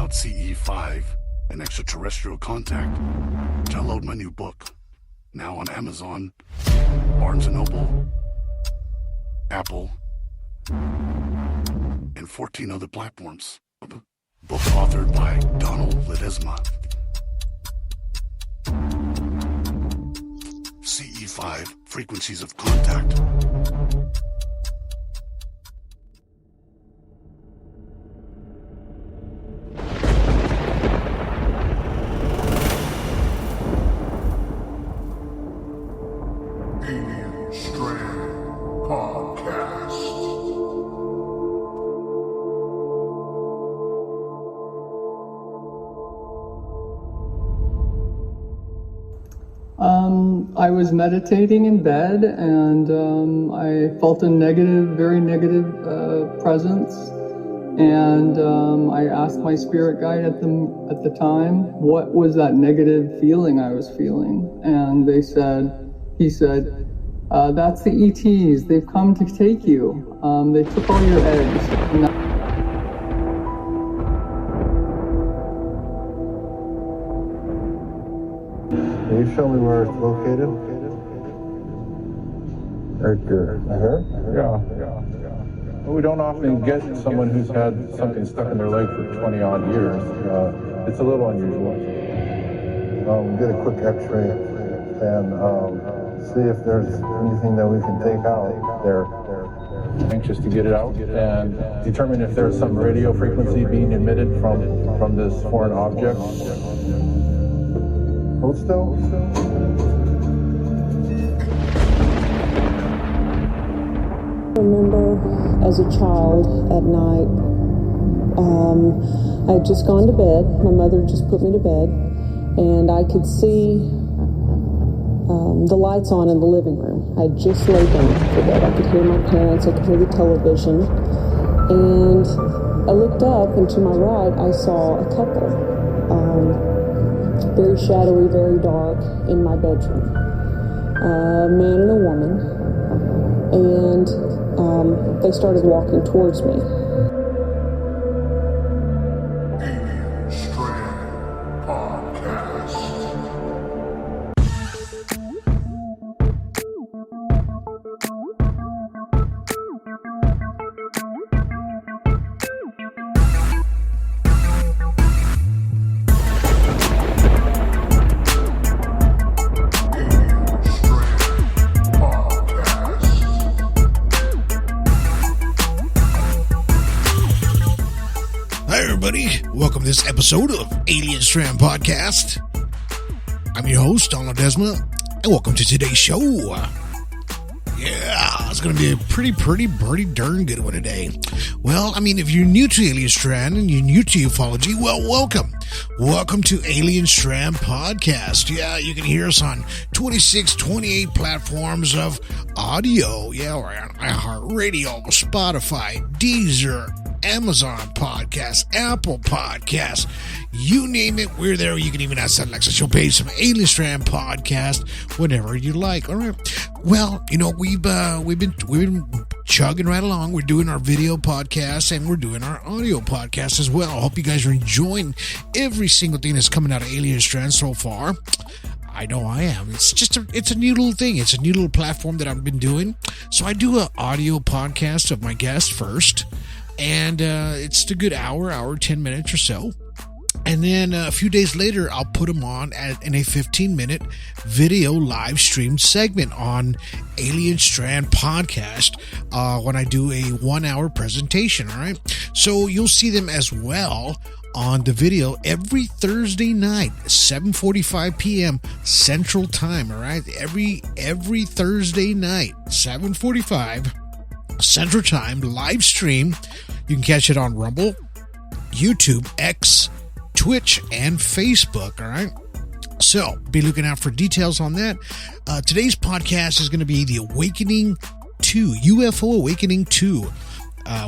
about CE5 and extraterrestrial contact, download my new book, now on Amazon, Barnes & Noble, Apple, and 14 other platforms. Book authored by Donald Ledesma. CE5, Frequencies of Contact. Strand Podcast. I was meditating in bed, and I felt a very negative presence. And I asked my spirit guide at the time, what was that negative feeling I was feeling? And he said, that's the ETs. They've come to take you. They took all your eggs. Can you show me where it's located? Right there. Yeah. Well, we don't often get someone who's had something stuck in their leg for 20 odd years. It's a little unusual. Get a quick x-ray and see if there's anything that we can take out there. Anxious to get it out and determine if there's some radio frequency being emitted from this foreign object. Hold still. I remember as a child at night, I had just gone to bed. My mother just put me to bed, and I could see the lights on in the living room. I had just laid down for bed. I could hear my parents, I could hear the television, and I looked up, and to my right, I saw a couple, very shadowy, very dark, in my bedroom. A man and a woman, and they started walking towards me. Strand Podcast. Hi everybody, welcome to this episode of Alien Strand Podcast. I'm your host, Donald Ledesma, and welcome to today's show. Yeah, it's going to be a pretty darn good one today. Well, I mean, if you're new to Alien Strand and you're new to ufology, well, welcome. Welcome to Alien Strand Podcast. Yeah, you can hear us on 28 platforms of audio. Yeah, we're on iHeartRadio, Spotify, Deezer, Amazon Podcast, Apple Podcast, you name it, we're there. You can even ask that Alexa, she'll pay some Alien Strand Podcast whenever you like. All right. Well, you know, we've been chugging right along. We're doing our video podcast and we're doing our audio podcast as well. I hope you guys are enjoying every single thing that's coming out of Alien Strand so far. I know I am. It's a new little thing. It's a new little platform that I've been doing. So I do an audio podcast of my guest first. And it's a good hour, 10 minutes or so. And then a few days later, I'll put them on in a 15-minute video live stream segment on Alien Strand Podcast when I do a 1-hour presentation, all right? So you'll see them as well on the video every Thursday night, 7:45 p.m. Central Time, all right? Every Thursday night, 7:45 Central Time, live stream. You can catch it on Rumble, YouTube, X, Twitch, and Facebook, all right? So, be looking out for details on that. Today's podcast is going to be the Awakening 2, UFO Awakening 2,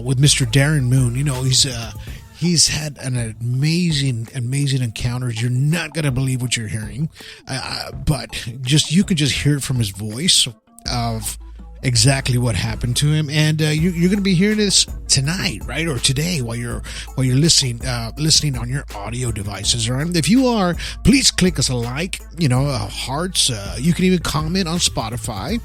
with Mr. Darren Moon. You know, he's had an amazing encounters. You're not going to believe what you're hearing, but you can just hear it from his voice of exactly what happened to him. And you're going to be hearing this tonight, right, or today while you're listening on your audio devices. Right? If you are, please click us a like, hearts. You can even comment on Spotify.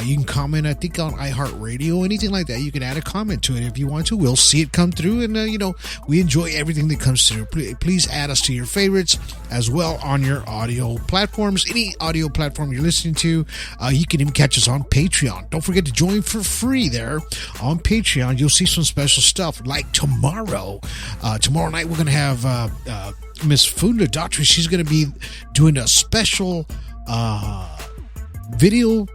You can comment, I think, on iHeartRadio, anything like that. You can add a comment to it if you want to. We'll see it come through, and we enjoy everything that comes through. Please add us to your favorites as well on your audio platforms. Any audio platform you're listening to, you can even catch us on Patreon. Don't forget to join for free there on Patreon. You'll see some special stuff like tomorrow night we're going to have Miss Funda Daughtry. She's going to be doing a special video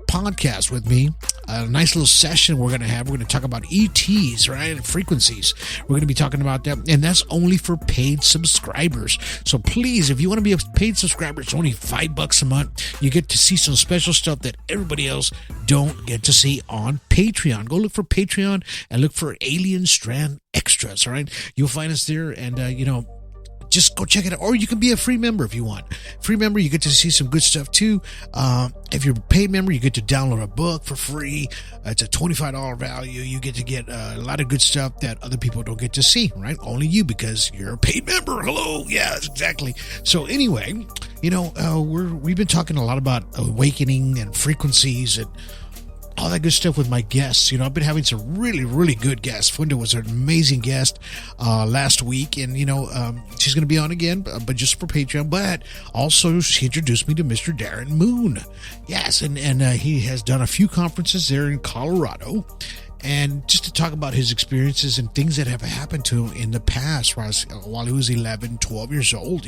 podcast with me. A nice little session we're going to talk about ETs, right, and frequencies. We're going to be talking about that, and that's only for paid subscribers. So please, if you want to be a paid subscriber, it's only $5 a month. You get to see some special stuff that everybody else don't get to see on Patreon. Go look for Patreon and look for Alien Strand Extras, all right? You'll find us there, and, just go check it out. Or you can be a free member if you want. Free member, you get to see some good stuff too. If you're a paid member, you get to download a book for free. It's a $25 value. You get to get a lot of good stuff that other people don't get to see, right? Only you, because you're a paid member. Hello. Yeah, exactly. So anyway, we've been talking a lot about awakening and frequencies and all that good stuff with my guests. I've been having some really, really good guests. Funda was an amazing guest last week, and she's going to be on again, but just for Patreon. But also, she introduced me to Mr. Darren Moon. Yes, and he has done a few conferences there in Colorado, and just to talk about his experiences and things that have happened to him in the past while he was 11, 12 years old,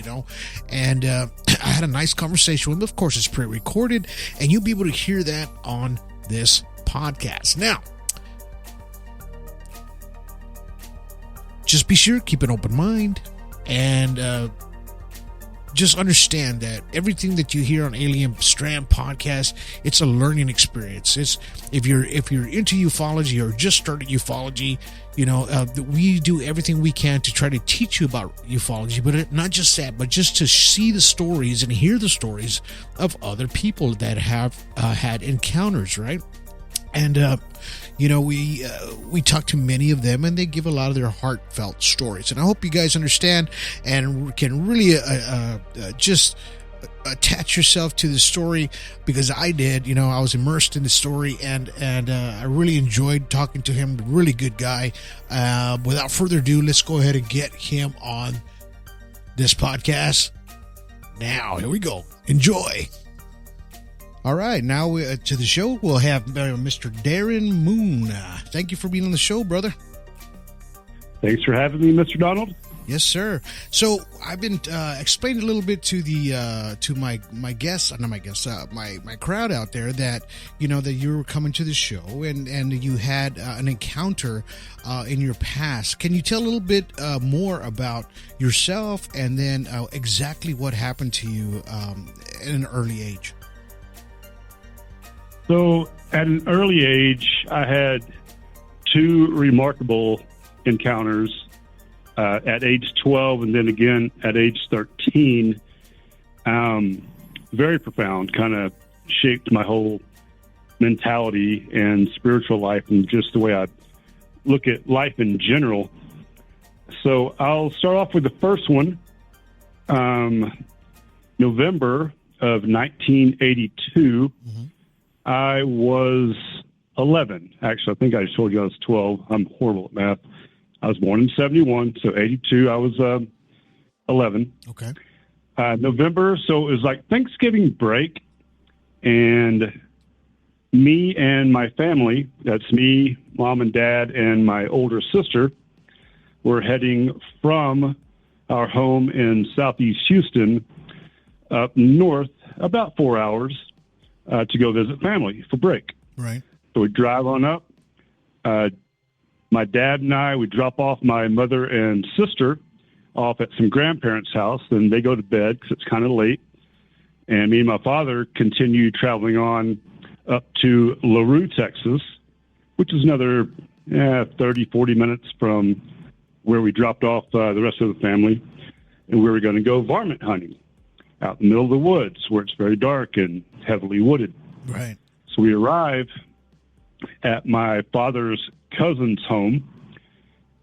And I had a nice conversation with him. Of course, it's pre-recorded, and you'll be able to hear that on this podcast. Now, just be sure, keep an open mind, and just understand that everything that you hear on Alien Strand Podcast, it's a learning experience. It's if you're into ufology or just started ufology, we do everything we can to try to teach you about ufology, but not just that, but just to see the stories and hear the stories of other people that have had encounters, right? And we talk to many of them, and they give a lot of their heartfelt stories. And I hope you guys understand and can really just attach yourself to the story, because I did. I was immersed in the story, and I really enjoyed talking to him. Really good guy. Without further ado, let's go ahead and get him on this podcast. Now, here we go. Enjoy. All right, now to the show, we'll have Mr. Darren Moon. Thank you for being on the show, brother. Thanks for having me, Mr. Donald. Yes, sir. So I've been explaining a little bit to the to my guests, not my guests, my crowd out there that that you were coming to the show and you had an encounter in your past. Can you tell a little bit more about yourself, and then exactly what happened to you at an early age? So at an early age, I had two remarkable encounters at age 12 and then again at age 13. Very profound, kind of shaped my whole mentality and spiritual life and just the way I look at life in general. So I'll start off with the first one. November of 1982. Mm-hmm. I was 11. Actually, I think I told you I was 12. I'm horrible at math. I was born in 71, so 82, I was 11. Okay. November, so it was like Thanksgiving break, and me and my family, that's me, mom and dad, and my older sister, were heading from our home in southeast Houston up north about 4 hours to go visit family for break. Right. So we drive on up. My dad and I, we drop off my mother and sister off at some grandparents' house. Then they go to bed because it's kind of late. And me and my father continue traveling on up to LaRue, Texas, which is another 30, 40 minutes from where we dropped off the rest of the family. And we were going to go varmint hunting out in the middle of the woods where it's very dark and heavily wooded. Right. So we arrive at my father's cousin's home,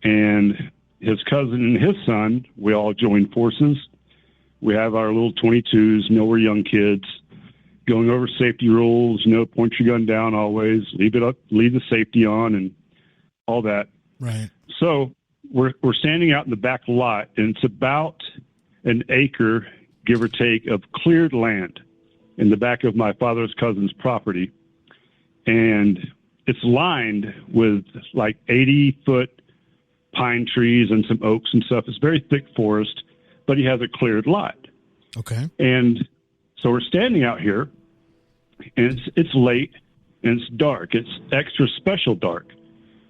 and his cousin and his son, we all joined forces. We have our little 22s, we're young kids, going over safety rules, point your gun down always, leave the safety on, and all that. Right. So we're standing out in the back lot, and it's about an acre, give or take, of cleared land in the back of my father's cousin's property. And it's lined with like 80-foot pine trees and some oaks and stuff. It's very thick forest, but he has a cleared lot. Okay. And so we're standing out here, and it's late, and it's dark. It's extra special dark.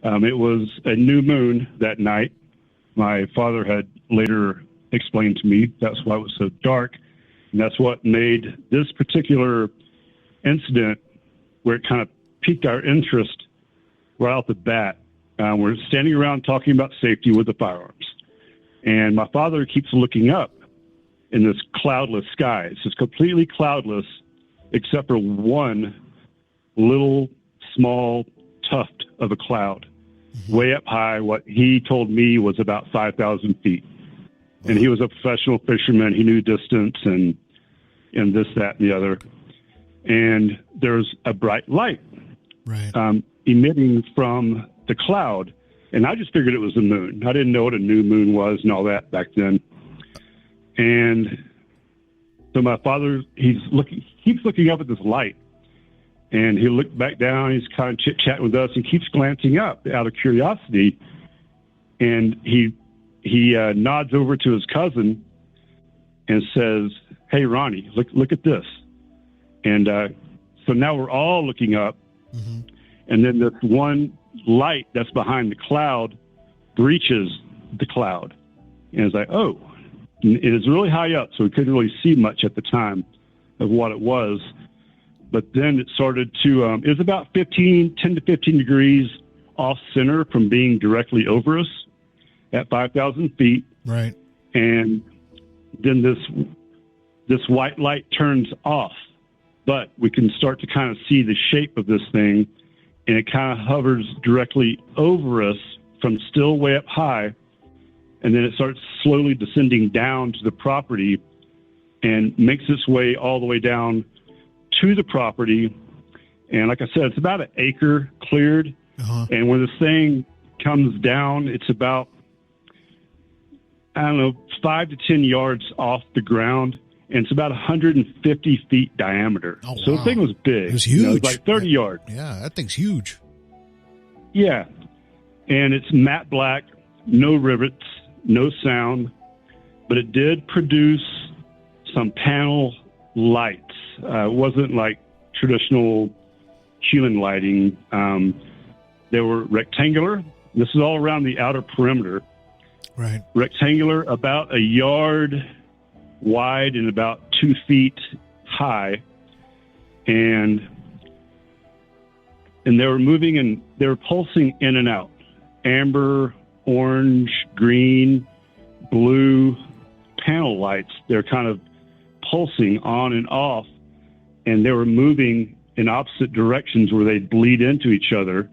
It was a new moon that night. My father had later explained to me that's why it was so dark, and that's what made this particular incident, where it kind of piqued our interest right off the bat. We're standing around talking about safety with the firearms, and my father keeps looking up in this cloudless sky. It's just completely cloudless, except for one little small tuft of a cloud, way up high. What he told me was about 5,000 feet. And he was a professional fisherman. He knew distance and this, that, and the other. And there's a bright light emitting from the cloud. And I just figured it was the moon. I didn't know what a new moon was and all that back then. And so my father, keeps looking up at this light. And he looked back down. He's kind of chit-chatting with us and keeps glancing up out of curiosity. And he nods over to his cousin and says, "Hey, Ronnie, look at this." And so now we're all looking up. Mm-hmm. And then this one light that's behind the cloud breaches the cloud. And it's like, oh, and it is really high up, so we couldn't really see much at the time of what it was. But then it started to, it was about 10 to 15 degrees off center from being directly over us at 5,000 feet. Right. And then this white light turns off, but we can start to kind of see the shape of this thing, and it kind of hovers directly over us from still way up high, and then it starts slowly descending down to the property and makes its way all the way down to the property. And like I said, it's about an acre cleared. Uh-huh. And when this thing comes down, it's about, 5 to 10 yards off the ground. And it's about 150 feet diameter. Oh, wow. So the thing was big. It was huge. It was like 30 yards. Yeah, that thing's huge. Yeah. And it's matte black, no rivets, no sound. But it did produce some panel lights. It wasn't like traditional human lighting. They were rectangular. This is all around the outer perimeter. Right. Rectangular, about a yard wide and about 2 feet high. And they were moving and they were pulsing in and out. Amber, orange, green, blue panel lights. They're kind of pulsing on and off, and they were moving in opposite directions where they'd bleed into each other.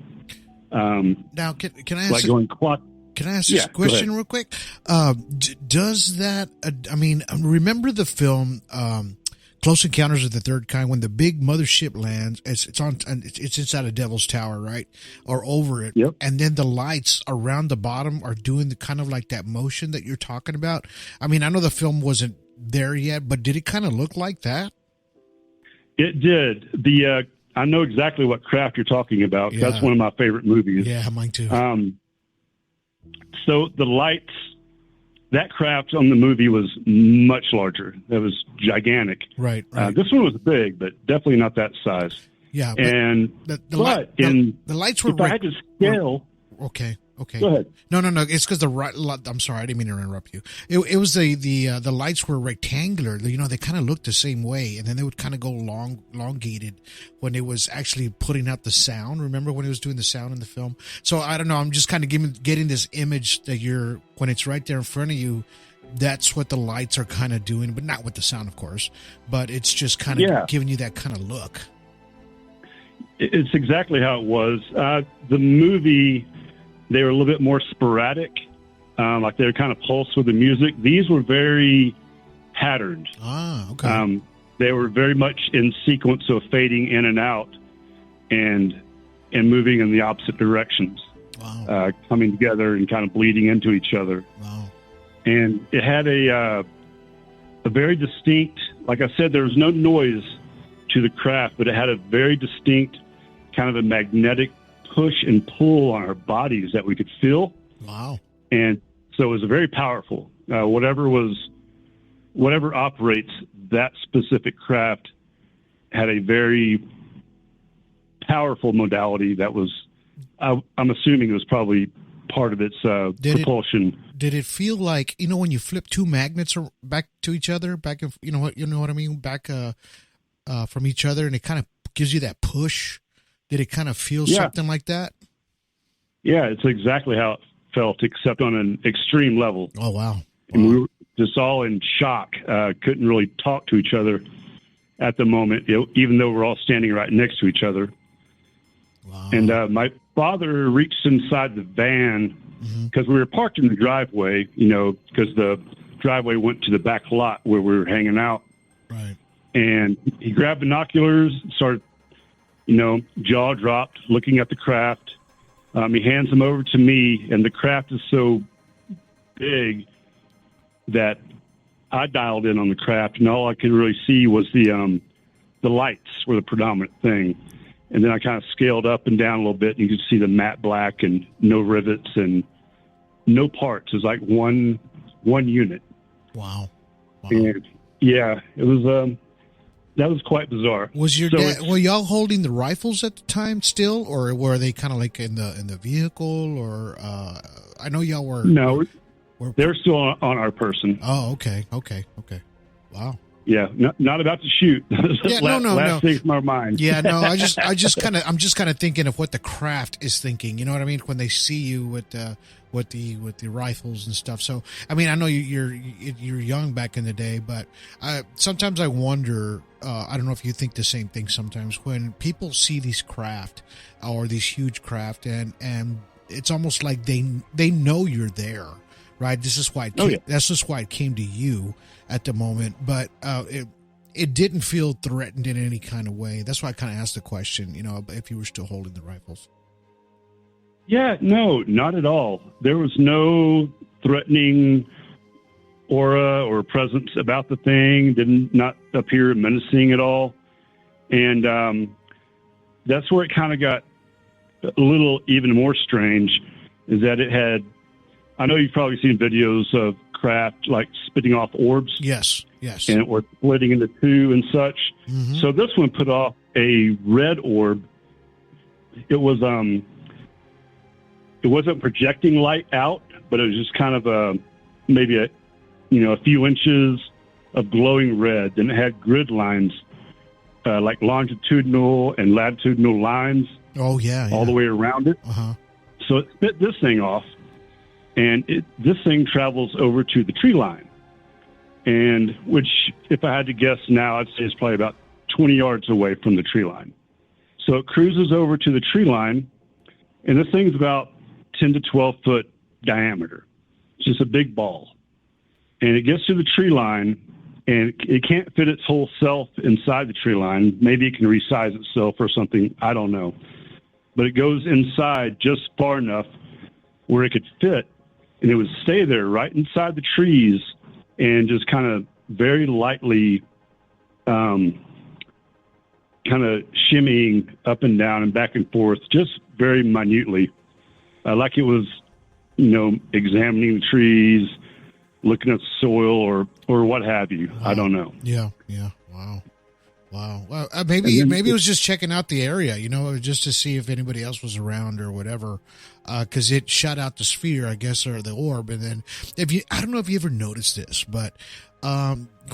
Now, can I ask like going clock? Can I ask this question real quick? Does that? Remember the film Close Encounters of the Third Kind, when the big mothership lands? It's inside a Devil's Tower, right, or over it, yep. And then the lights around the bottom are doing the kind of like that motion that you're talking about. I mean, I know the film wasn't there yet, but did it kind of look like that? It did. I know exactly what craft you're talking about. Yeah. That's one of my favorite movies. Yeah, mine too. So the lights, that craft on the movie was much larger. It was gigantic. Right. This one was big, but definitely not that size. Yeah. And the lights were. If I had to scale. Okay. Go ahead. No. It's because I'm sorry, I didn't mean to interrupt you. It was the lights were rectangular. They kind of looked the same way, and then they would kind of go elongated when it was actually putting out the sound. Remember when it was doing the sound in the film? So I don't know. I'm just kind of getting this image that when it's right there in front of you. That's what the lights are kind of doing, but not with the sound, of course. But it's just kind of giving you that kind of look. It's exactly how it was. The movie they were a little bit more sporadic, like they were kind of pulsed with the music. These were very patterned. Okay. They were very much in sequence of fading in and out and moving in the opposite directions. Wow. Coming together and kind of bleeding into each other. Wow. And it had a very distinct, like I said, there was no noise to the craft, but it had a very distinct kind of a magnetic push and pull on our bodies that we could feel. Wow. And so it was very powerful. Whatever operates that specific craft had a very powerful modality that was, I'm assuming it was probably part of its propulsion. Did it feel like, when you flip two magnets back to each other, you know what I mean, back from each other, and it kind of gives you that push? Did it kind of feel something like that? Yeah, it's exactly how it felt, except on an extreme level. Oh, wow. And we were just all in shock. Couldn't really talk to each other at the moment, even though we're all standing right next to each other. Wow. And my father reached inside the van because we were parked in the driveway, because the driveway went to the back lot where we were hanging out. Right. And he grabbed binoculars, started, jaw dropped, looking at the craft. He hands them over to me, and the craft is so big that I dialed in on the craft, and all I could really see was the lights were the predominant thing. And then I kind of scaled up and down a little bit, and you could see the matte black and no rivets and no parts. It was like one unit. Wow. And yeah, it was that was quite bizarre. Was your dad? Were y'all holding the rifles at the time still, or were they kind of like in the vehicle? Or I know y'all were. No, they're still on our person. Oh, okay. Wow. Yeah, not about to shoot. Yeah, last thing from our mind. Yeah, no, I'm just kind of thinking of what the craft is thinking. You know what I mean? When they see you with the rifles and stuff. So, I mean, I know you're young back in the day, but sometimes I wonder. I don't know if you think the same thing. Sometimes when people see these craft or these huge craft, and it's almost like they know you're there. Right. This is why that's just why it came to you at the moment. But it didn't feel threatened in any kind of way. That's why I kind of asked the question, if you were still holding the rifles. Yeah, no, not at all. There was no threatening aura or presence about the thing. Did not appear menacing at all. And that's where it kind of got a little even more strange, is that it had, I know you've probably seen videos of craft like spitting off orbs. Yes. And or splitting into two and such. Mm-hmm. So this one put off a red orb. It wasn't projecting light out, but it was just kind of maybe a few inches of glowing red. And it had grid lines, like longitudinal and latitudinal lines. Oh yeah. All the way around it. Uh-huh. So it spit this thing off. And this thing travels over to the tree line, and which, if I had to guess now, I'd say it's probably about 20 yards away from the tree line. So it cruises over to the tree line, and this thing's about 10 to 12 foot diameter. It's just a big ball. And it gets to the tree line, and it can't fit its whole self inside the tree line. Maybe it can resize itself or something. I don't know. But it goes inside just far enough where it could fit. And it would stay there right inside the trees and just kind of very lightly kind of shimmying up and down and back and forth, just very minutely, like it was, examining the trees, looking at the soil or what have you. Wow. I don't know. Yeah. Wow. Well, maybe it was just checking out the area, just to see if anybody else was around or whatever, because it shot out the sphere, I guess, or the orb. And then I don't know if you ever noticed this, but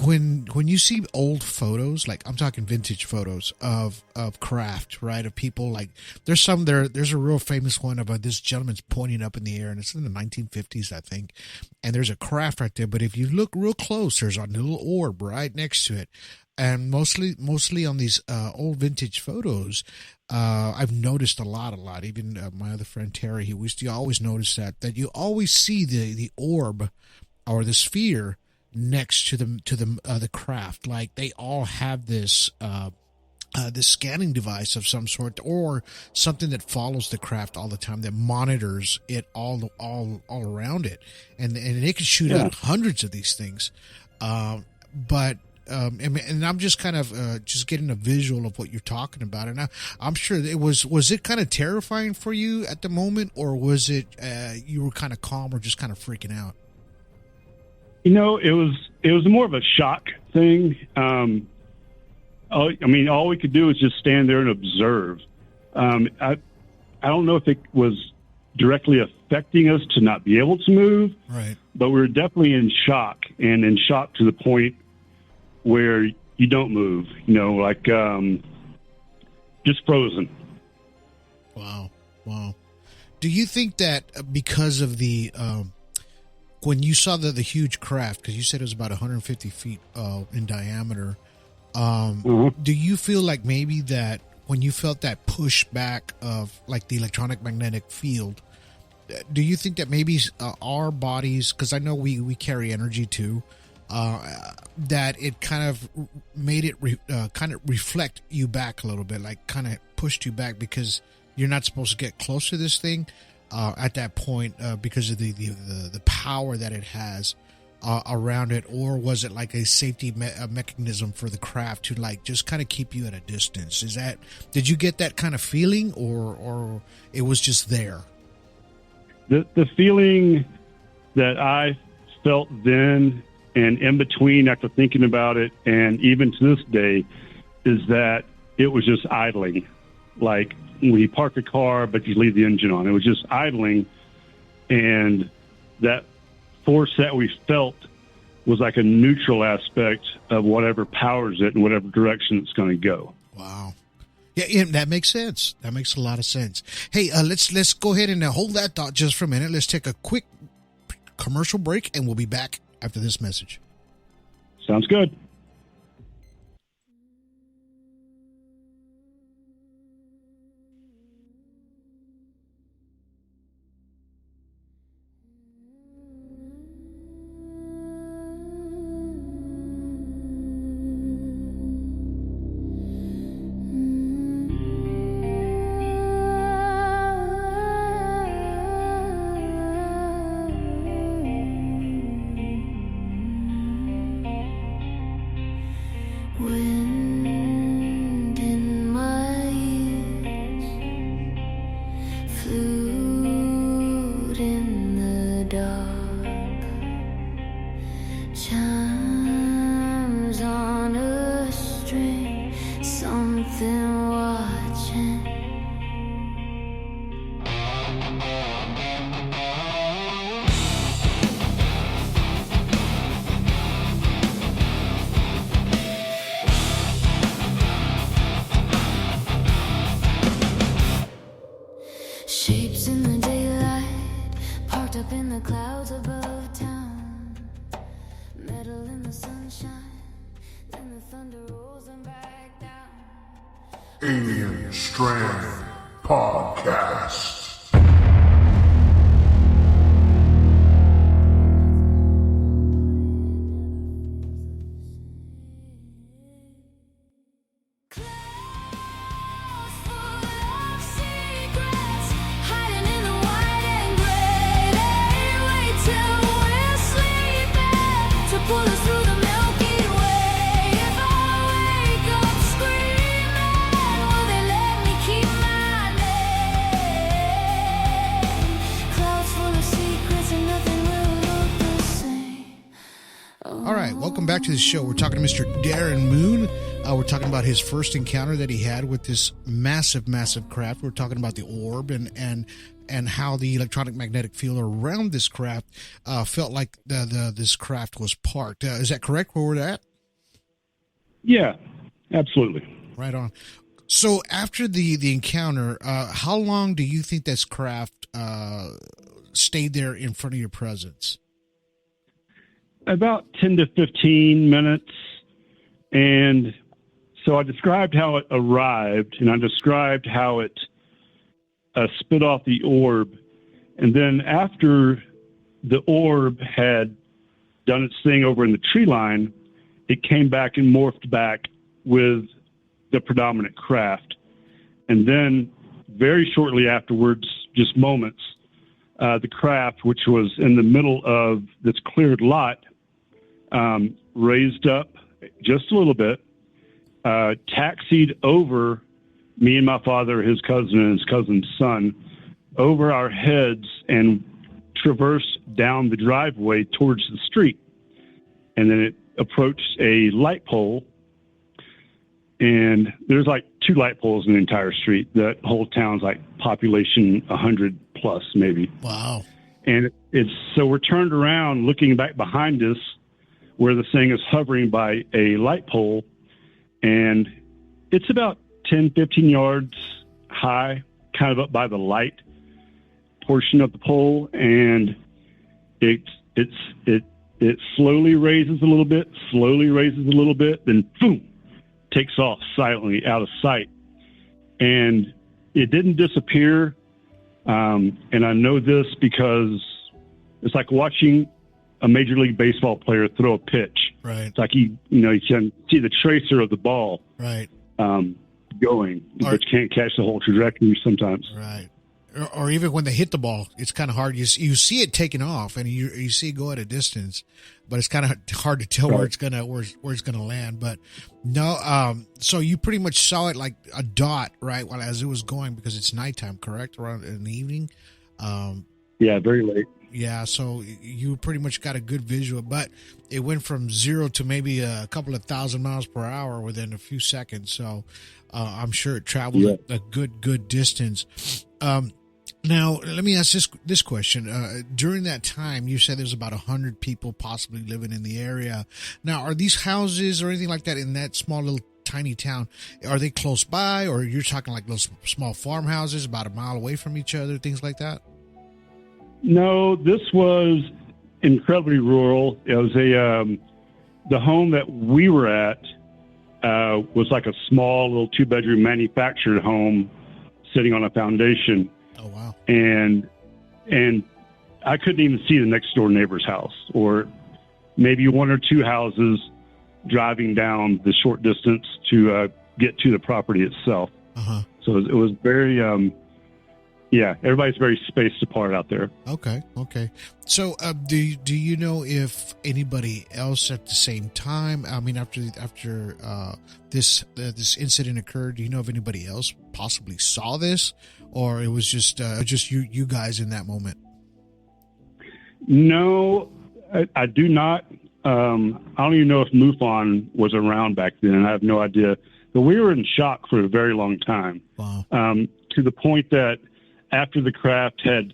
when you see old photos, like I'm talking vintage photos of craft, right, of people, like there's a real famous one of this gentleman's pointing up in the air, and it's in the 1950s, I think, and there's a craft right there. But if you look real close, there's a little orb right next to it. and mostly on these old vintage photos, I've noticed a lot. Even my other friend Terry, he used to always notice that you always see the orb or the sphere next to the craft. Like they all have this scanning device of some sort, or something that follows the craft all the time, that monitors it all around it, and it can shoot out hundreds of these things. But I'm just kind of just getting a visual of what you're talking about, and I'm sure it was it kind of terrifying for you at the moment, or was it you were kind of calm or just kind of freaking out? It was more of a shock thing. All we could do was just stand there and observe. I don't know if it was directly affecting us to not be able to move, right? But we were definitely in shock, and in shock to the point where you don't move, just frozen. Wow. Do you think that because of the when you saw the huge craft, because you said it was about 150 feet in diameter, do you feel like maybe that when you felt that push back of like the electronic magnetic field, do you think that maybe our bodies, because I know we carry energy too, that it kind of made it kind of reflect you back a little bit, like kind of pushed you back because you're not supposed to get close to this thing at that point because of the power that it has around it? Or was it like a safety mechanism for the craft to like just kind of keep you at a distance? Did you get that kind of feeling, or it was just there? The feeling that I felt then and in between after thinking about it, and even to this day, is that it was just idling. Like when you park a car, but you leave the engine on. It was just idling, and that force that we felt was like a neutral aspect of whatever powers it and whatever direction it's going to go. Wow. Yeah, that makes sense. That makes a lot of sense. Hey, let's go ahead and hold that thought just for a minute. Let's take a quick commercial break, and we'll be back after this message. Sounds good. Wind in my ears, flute in the dark, chimes on a string, something watching. Shapes in the daylight, parked up in the clouds above town. Metal in the sunshine, then the thunder rolls them back down. Alien Strand Podcast. Clouds full of secrets, hiding in the white and gray. They wait till we're sleeping to pull us through the Milky Way. If I wake up screaming, will they let me keep my name? Clouds full of secrets and nothing will look the same. All right, welcome back to the show. We're talking to Mr. Darren Moon. We're talking about his first encounter that he had with this massive craft. We're talking about the orb and how the electronic magnetic field around this craft felt like this craft was parked. Is that correct, where we're at? Yeah, absolutely. Right on. So after the encounter, how long do you think this craft stayed there in front of your presence? About 10 to 15 minutes. And so I described how it arrived, and I described how it spit off the orb. And then after the orb had done its thing over in the tree line, it came back and morphed back with the predominant craft. And then very shortly afterwards, just moments, the craft, which was in the middle of this cleared lot, raised up just a little bit, taxied over me and my father, his cousin, and his cousin's son, over our heads and traversed down the driveway towards the street. And then it approached a light pole, and there's like 2 light poles in the entire street. That whole town's like population 100 plus, maybe. Wow. And it's so we're turned around looking back behind us where the thing is hovering by a light pole, and it's about 10, 15 yards high, kind of up by the light portion of the pole, and it slowly raises a little bit, then boom, takes off silently out of sight. And it didn't disappear. And I know this because it's like watching a Major League Baseball player throw a pitch. Right. It's like you can see the tracer of the ball. Right. Going, but you can't catch the whole trajectory sometimes. Right. Or even when they hit the ball, it's kind of hard. You see it taking off, and you see it go at a distance, but it's kind of hard to tell where it's gonna land. But no, so you pretty much saw it like a dot, right? While as it was going, because it's nighttime, correct? Around in the evening. Yeah, very late. Yeah, so you pretty much got a good visual, but it went from 0 to maybe a couple of thousand miles per hour within a few seconds. So I'm sure it traveled a good distance. Now, let me ask this question. During that time, you said there's about 100 people possibly living in the area. Now, are these houses or anything like that in that small little tiny town, are they close by, or you're talking like those small farmhouses about a mile away from each other, things like that? No, this was incredibly rural. It was the home that we were at was like a small little 2-bedroom manufactured home sitting on a foundation. Oh, wow. And I couldn't even see the next door neighbor's house, or maybe 1 or 2 houses driving down the short distance to get to the property itself. Uh-huh. So it was very, everybody's very spaced apart out there. Okay. So do you know if anybody else at the same time, I mean, after this incident occurred, do you know if anybody else possibly saw this, or it was just you guys in that moment? No, I do not. I don't even know if MUFON was around back then. I have no idea. But we were in shock for a very long time. Wow. To the point that after the craft had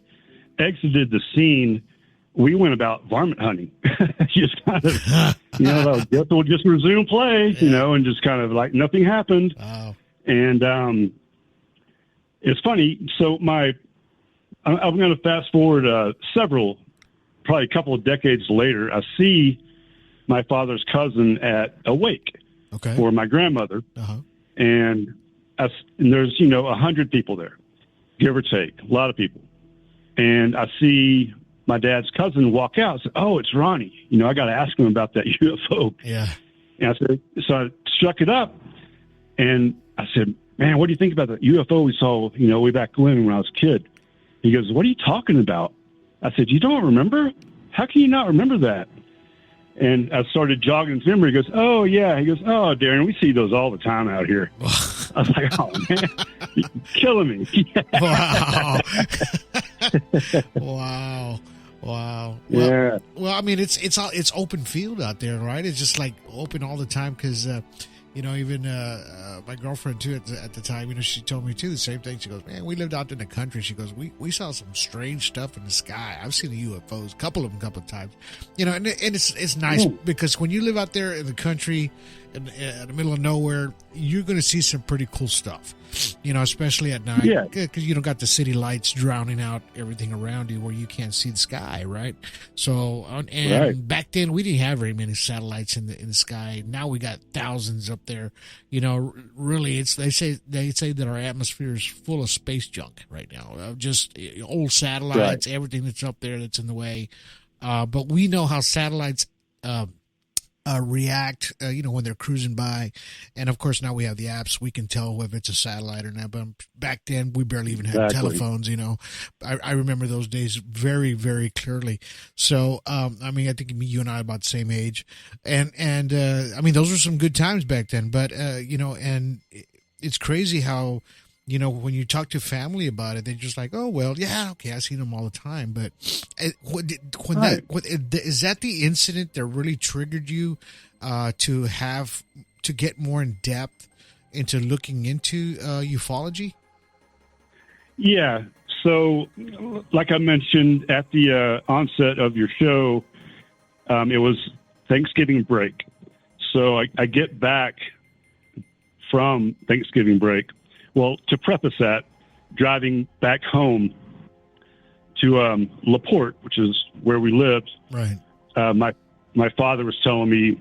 exited the scene, we went about varmint hunting. Just kind of, I guess we'll just resume play, and just kind of like nothing happened. Wow. And it's funny. So I'm going to fast forward probably a couple of decades later. I see my father's cousin at a wake for my grandmother. Uh-huh. And there's, 100 people there, give or take, a lot of people. And I see my dad's cousin walk out. I said, "Oh, it's Ronnie. I got to ask him about that UFO." Yeah. And I said, so I struck it up, and I said, "Man, what do you think about the UFO we saw, way back when I was a kid?" He goes, "What are you talking about?" I said, "You don't remember? How can you not remember that?" And I started jogging his memory. He goes, "Oh, yeah." He goes, "Oh, Darren, we see those all the time out here." I was like, "Oh, man, you're killing me." Wow. Wow. Well, yeah. Well, I mean, it's open field out there, right? It's just like open all the time because, You know, even my girlfriend too at the time, you know, she told me too the same thing. She goes, "Man, we lived out in the country." She goes, "We saw some strange stuff in the sky. I've seen the UFOs, a couple of times." You know, and it's nice because when you live out there in the country, in the middle of nowhere, you're going to see some pretty cool stuff. You know, especially at night, because you don't got the city lights drowning out everything around you, where you can't see the sky, right? So, back then we didn't have very many satellites in the sky. Now we got thousands up there. You know, really, they say that our atmosphere is full of space junk right now, just old satellites, everything that's up there that's in the way. But we know how satellites react, you know, when they're cruising by. And of course, now we have the apps. We can tell if it's a satellite or not. But back then, we barely even had telephones, you know. I remember those days very, very clearly. So, I mean, I think you and I are about the same age. And I mean, those were some good times back then. But, you know, and it's crazy how, you know, when you talk to family about it, they're just like, "Oh, well, yeah, okay, I see them all the time." But is that the incident that really triggered you to get more in depth into looking into ufology? Yeah. So, like I mentioned at the onset of your show, it was Thanksgiving break. So I get back from Thanksgiving break. Well, to preface that, driving back home to LaPorte, which is where we lived, right? My father was telling me,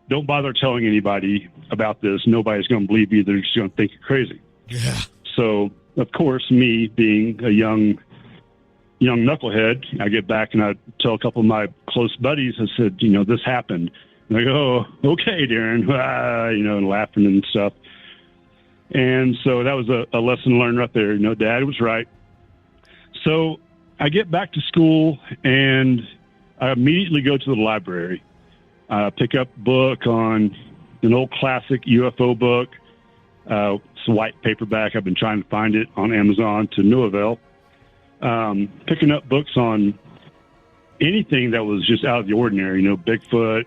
"Don't bother telling anybody about this. Nobody's going to believe you. They're just going to think you're crazy." Yeah. So, of course, me being a young knucklehead, I get back and I tell a couple of my close buddies. I said, "You know, this happened." And they go, "Oh, okay, Darren," you know, and laughing and stuff. And so that was a lesson learned right there. You know, Dad was right. So I get back to school and I immediately go to the library, pick up a book on an old classic UFO book. It's a white paperback. I've been trying to find it on Amazon to no avail. Picking up books on anything that was just out of the ordinary, you know, Bigfoot,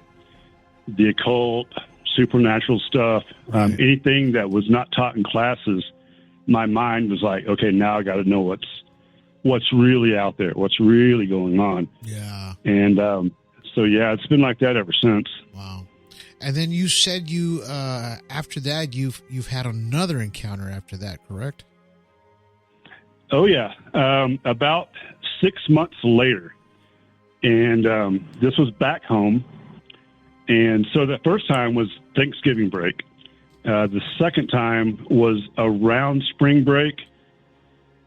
the occult, supernatural stuff, anything that was not taught in classes. My mind was like, okay, now I got to know what's really out there, what's really going on. Yeah. And so yeah, it's been like that ever since. Wow. And then you said you after that you've had another encounter after that, correct? Oh yeah, about 6 months later, and this was back home. And so the first time was Thanksgiving break. The second time was around spring break.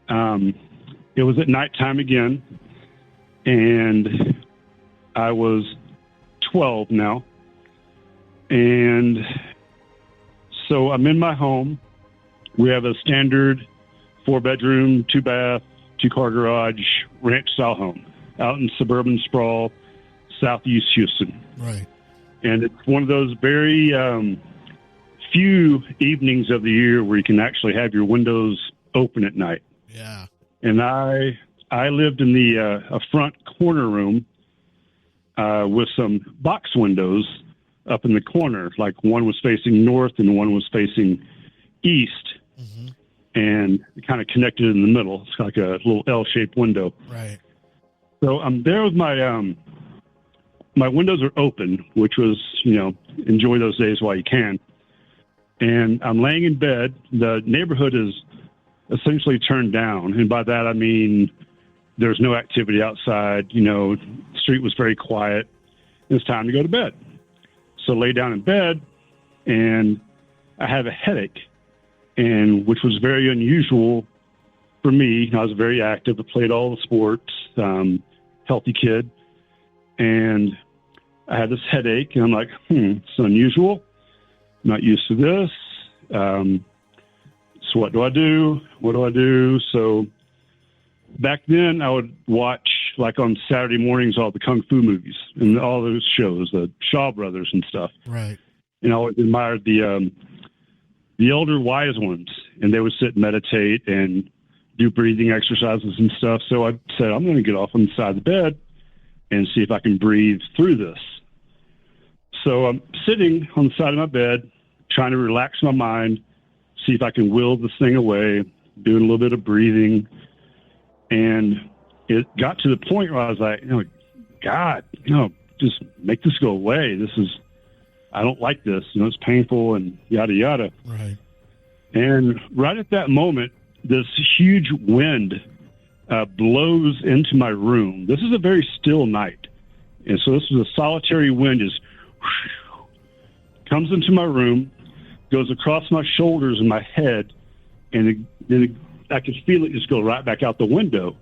It was at nighttime again, and I was 12 now. And so I'm in my home. We have a standard 4-bedroom, 2-bath, 2-car garage, ranch-style home out in suburban sprawl, southeast Houston. Right. And it's one of those very few evenings of the year where you can actually have your windows open at night. Yeah. And I lived in the a front corner room with some box windows up in the corner. Like one was facing north and one was facing east. Mm-hmm. And kind of connected in the middle. It's like a little L-shaped window. Right. So I'm there with my my windows are open, which was, you know, enjoy those days while you can. And I'm laying in bed. The neighborhood is essentially turned down. And by that, I mean, there's no activity outside. You know, the street was very quiet. It's time to go to bed. So lay down in bed and I have a headache, and which was very unusual for me. I was very active. I played all the sports, healthy kid. And I had this headache, and I'm like, it's unusual. I'm not used to this. So what do I do? What do I do? So back then I would watch, like on Saturday mornings, all the Kung Fu movies and all those shows, the Shaw Brothers and stuff. Right. And I always admired the elder wise ones, and they would sit and meditate and do breathing exercises and stuff. So I said, I'm going to get off on the side of the bed and see if I can breathe through this. So I'm sitting on the side of my bed, trying to relax my mind, see if I can will this thing away, doing a little bit of breathing. And it got to the point where I was like, God, just make this go away. I don't like this. It's painful and yada, yada. Right. And right at that moment, this huge wind blows into my room. This is a very still night. And so this is a solitary wind, just comes into my room, goes across my shoulders and my head, and then I could feel it just go right back out the window.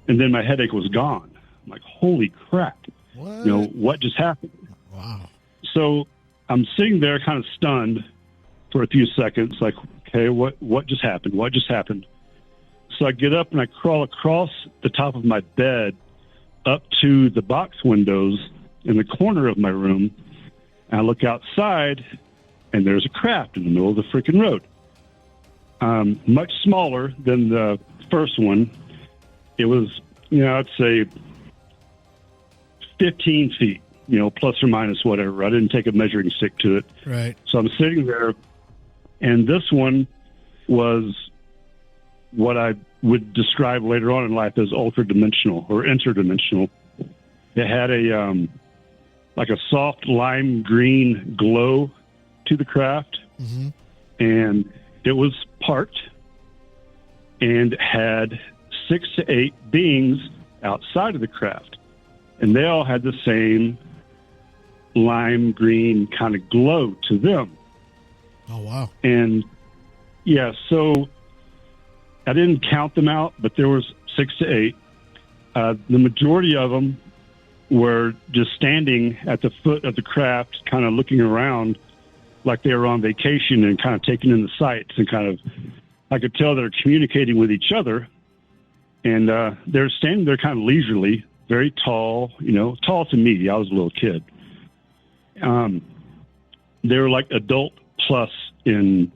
And then my headache was gone. I'm like, holy crap. What? What just happened? Wow. So I'm sitting there kind of stunned for a few seconds, like, okay, what just happened? What just happened? So I get up and I crawl across the top of my bed up to the box windows in the corner of my room. And I look outside, and there's a craft in the middle of the freaking road. Much smaller than the first one. It was, I'd say 15 feet, plus or minus whatever. I didn't take a measuring stick to it. Right. So I'm sitting there, and this one was what I would describe later on in life as ultra-dimensional or interdimensional. It had like a soft lime green glow to the craft, and it was parked and had 6 to 8 beings outside of the craft, and they all had the same lime green kind of glow to them. Oh, wow. And yeah, so I didn't count them out, but there was 6 to 8. The majority of them were just standing at the foot of the craft, kind of looking around like they were on vacation and kind of taking in the sights, and kind of, I could tell they're communicating with each other. And they're standing there kind of leisurely, very tall, tall to me. I was a little kid. They were like adult plus in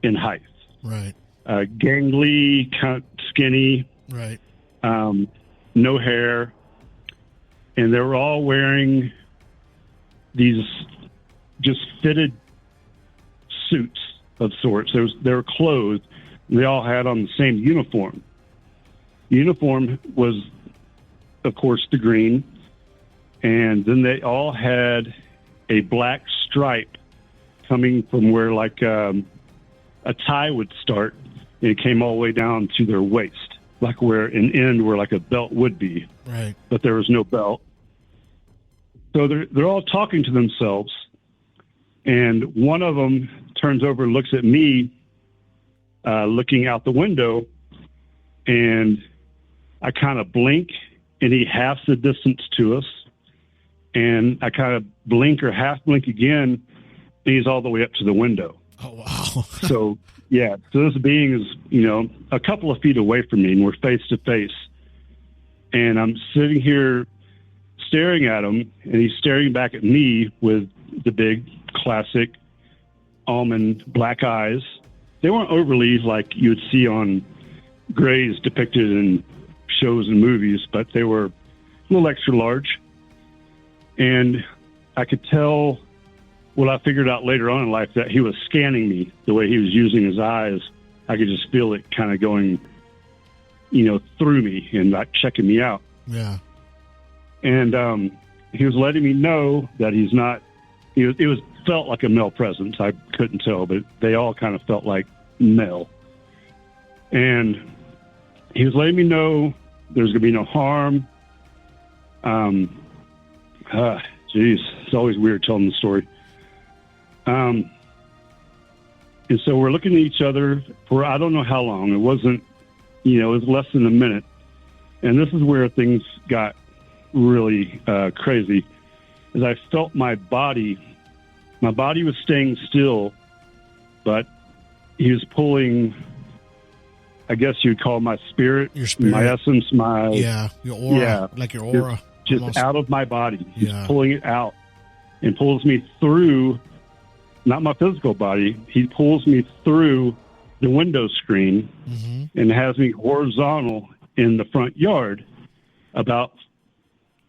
height. Right. Gangly, kind of skinny. Right. No hair. And they were all wearing these just fitted suits of sorts. They were clothed. They all had on the same uniform. The uniform was, of course, the green. And then they all had a black stripe coming from where like a tie would start, and it came all the way down to their waist, like where an end where like a belt would be. Right. But there was no belt. So they're all talking to themselves, and one of them turns over and looks at me, looking out the window, and I kind of blink, and he halves the distance to us, and I kind of blink or half blink again, and he's all the way up to the window. Oh, wow. So, yeah, so this being is, a couple of feet away from me, and we're face to face. And I'm sitting here staring at him, and he's staring back at me with the big, classic almond black eyes. They weren't overly like you would see on grays depicted in shows and movies, but they were a little extra large. And I could tell, what I figured out later on in life, that he was scanning me the way he was using his eyes. I could just feel it kind of going, through me and like checking me out. Yeah. And he was letting me know that he's not, it felt like a male presence. I couldn't tell, but they all kind of felt like male. And he was letting me know there's going to be no harm. Geez, it's always weird telling the story. And so we're looking at each other for I don't know how long. It wasn't, it was less than a minute. And this is where things got really crazy. As I felt my body was staying still, but he was pulling, I guess you'd call my spirit, your spirit, my essence, your aura, like your aura. Just almost. out of my body. He's Yeah. pulling it out and pulls me through, not my physical body. He pulls me through the window screen and has me horizontal in the front yard, about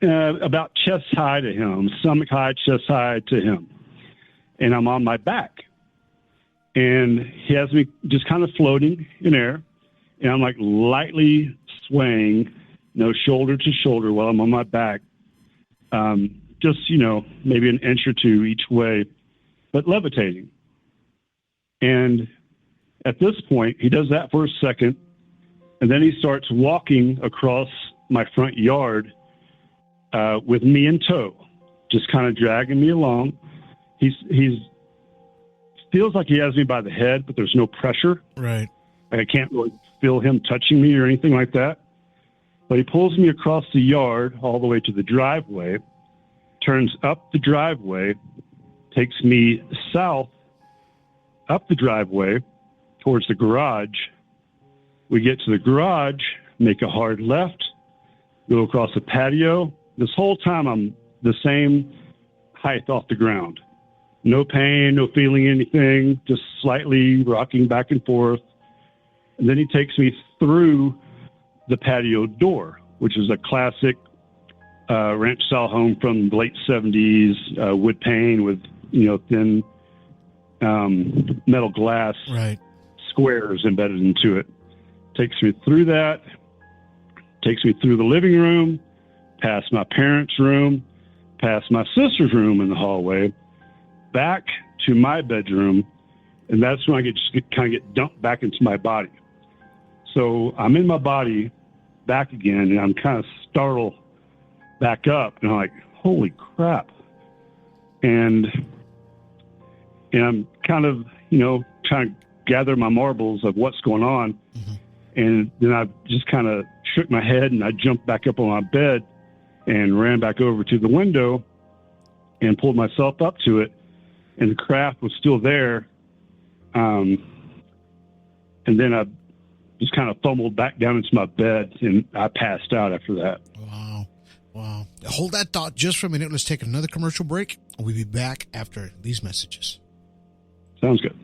chest high to him, stomach high, chest high to him. And I'm on my back. and he has me just kind of floating in air, and I'm like lightly swaying, shoulder to shoulder while I'm on my back, just, maybe an inch or two each way, but levitating. And at this point, he does that for a second, and then he starts walking across my front yard with me in tow, just kind of dragging me along. He's feels like he has me by the head, but there's no pressure. Right. I can't really feel him touching me or anything like that. But he pulls me across the yard all the way to the driveway, turns up the driveway, takes me south up the driveway towards the garage. We get to the garage, make a hard left, go across the patio. This whole time I'm the same height off the ground. No pain, no feeling anything, just slightly rocking back and forth. And then he takes me through the patio door, which is a classic ranch-style home from the late 70s, wood pane with, thin metal glass squares embedded into it. Takes me through that, takes me through the living room, past my parents' room, past my sister's room in the hallway, back to my bedroom, and that's when I get dumped back into my body. So I'm in my body back again, and I'm kind of startled back up, and I'm like, holy crap. And I'm kind of, trying to gather my marbles of what's going on. Mm-hmm. And then I just kind of shook my head, and I jumped back up on my bed and ran back over to the window and pulled myself up to it. And the craft was still there. And then I just kind of fumbled back down into my bed, and I passed out after that. Wow. Hold that thought just for a minute. Let's take another commercial break. We'll be back after these messages. Sounds good.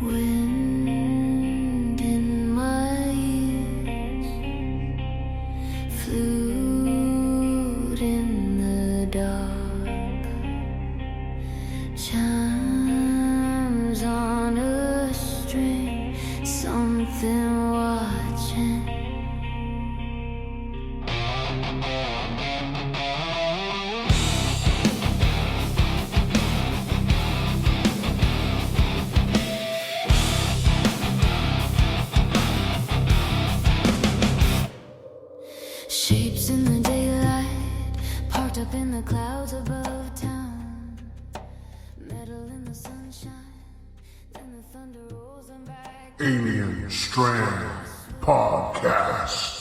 Wind in my ears, flute in the dark, chimes on a string, something watching. Shapes in the daylight, parked up in the clouds above town. Metal in the sunshine, then the thunder rolls them back. Alien Strand Podcast.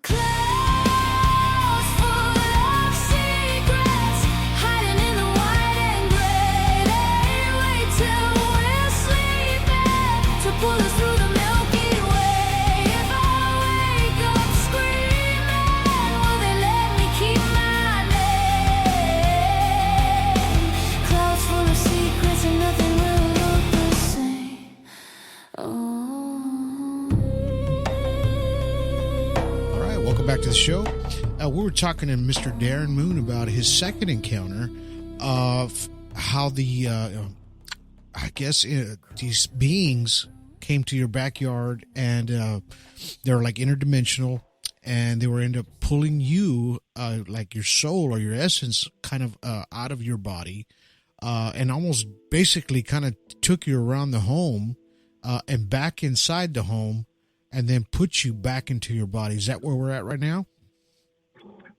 Clouds full of secrets, hiding in the white and gray. They wait till we're sleeping to pull us through the Milky Way. If I wake up screaming, will they let me keep my name? Clouds full of secrets and nothing will look the same. All right, welcome back to the show. We were talking to Mr. Darren Moon about his second encounter of how these beings came to your backyard, and they're like interdimensional, and they were end up pulling you, like your soul or your essence, kind of out of your body, and almost basically kind of took you around the home and back inside the home, and then put you back into your body. Is that where we're at right now?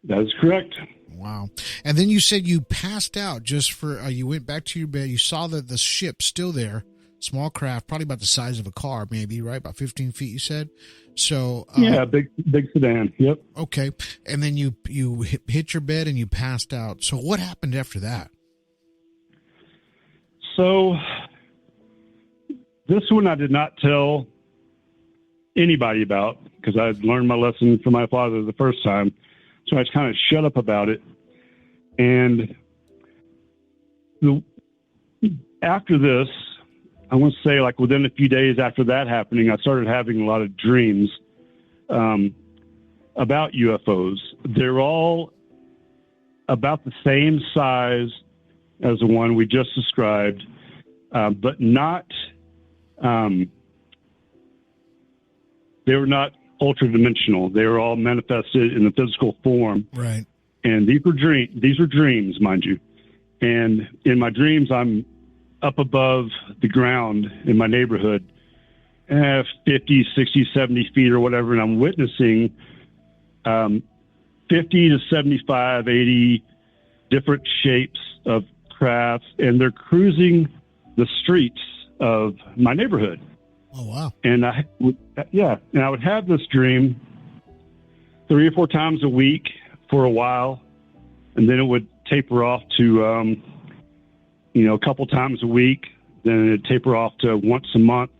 That is correct. Wow. And then you said you passed out just for, you went back to your bed. You saw that the ship still there, small craft, probably about the size of a car, maybe, right? About 15 feet, you said. So, Yeah, big sedan. Yep. Okay. And then you hit your bed and you passed out. So what happened after that? So this one I did not tell anybody about because I had learned my lesson from my father the first time. So I just kind of shut up about it. And after this, I want to say like within a few days after that happening, I started having a lot of dreams about UFOs. They're all about the same size as the one we just described, but not, they were not ultra-dimensional. They were all manifested in the physical form. Right. And these were dreams, mind you. And in my dreams, I'm up above the ground in my neighborhood, 50, 60, 70 feet or whatever, and I'm witnessing 50 to 75, 80 different shapes of crafts, and they're cruising the streets of my neighborhood. Oh, wow. And I would have this dream 3 or 4 times a week for a while, and then it would taper off to, a couple times a week. Then it'd taper off to once a month,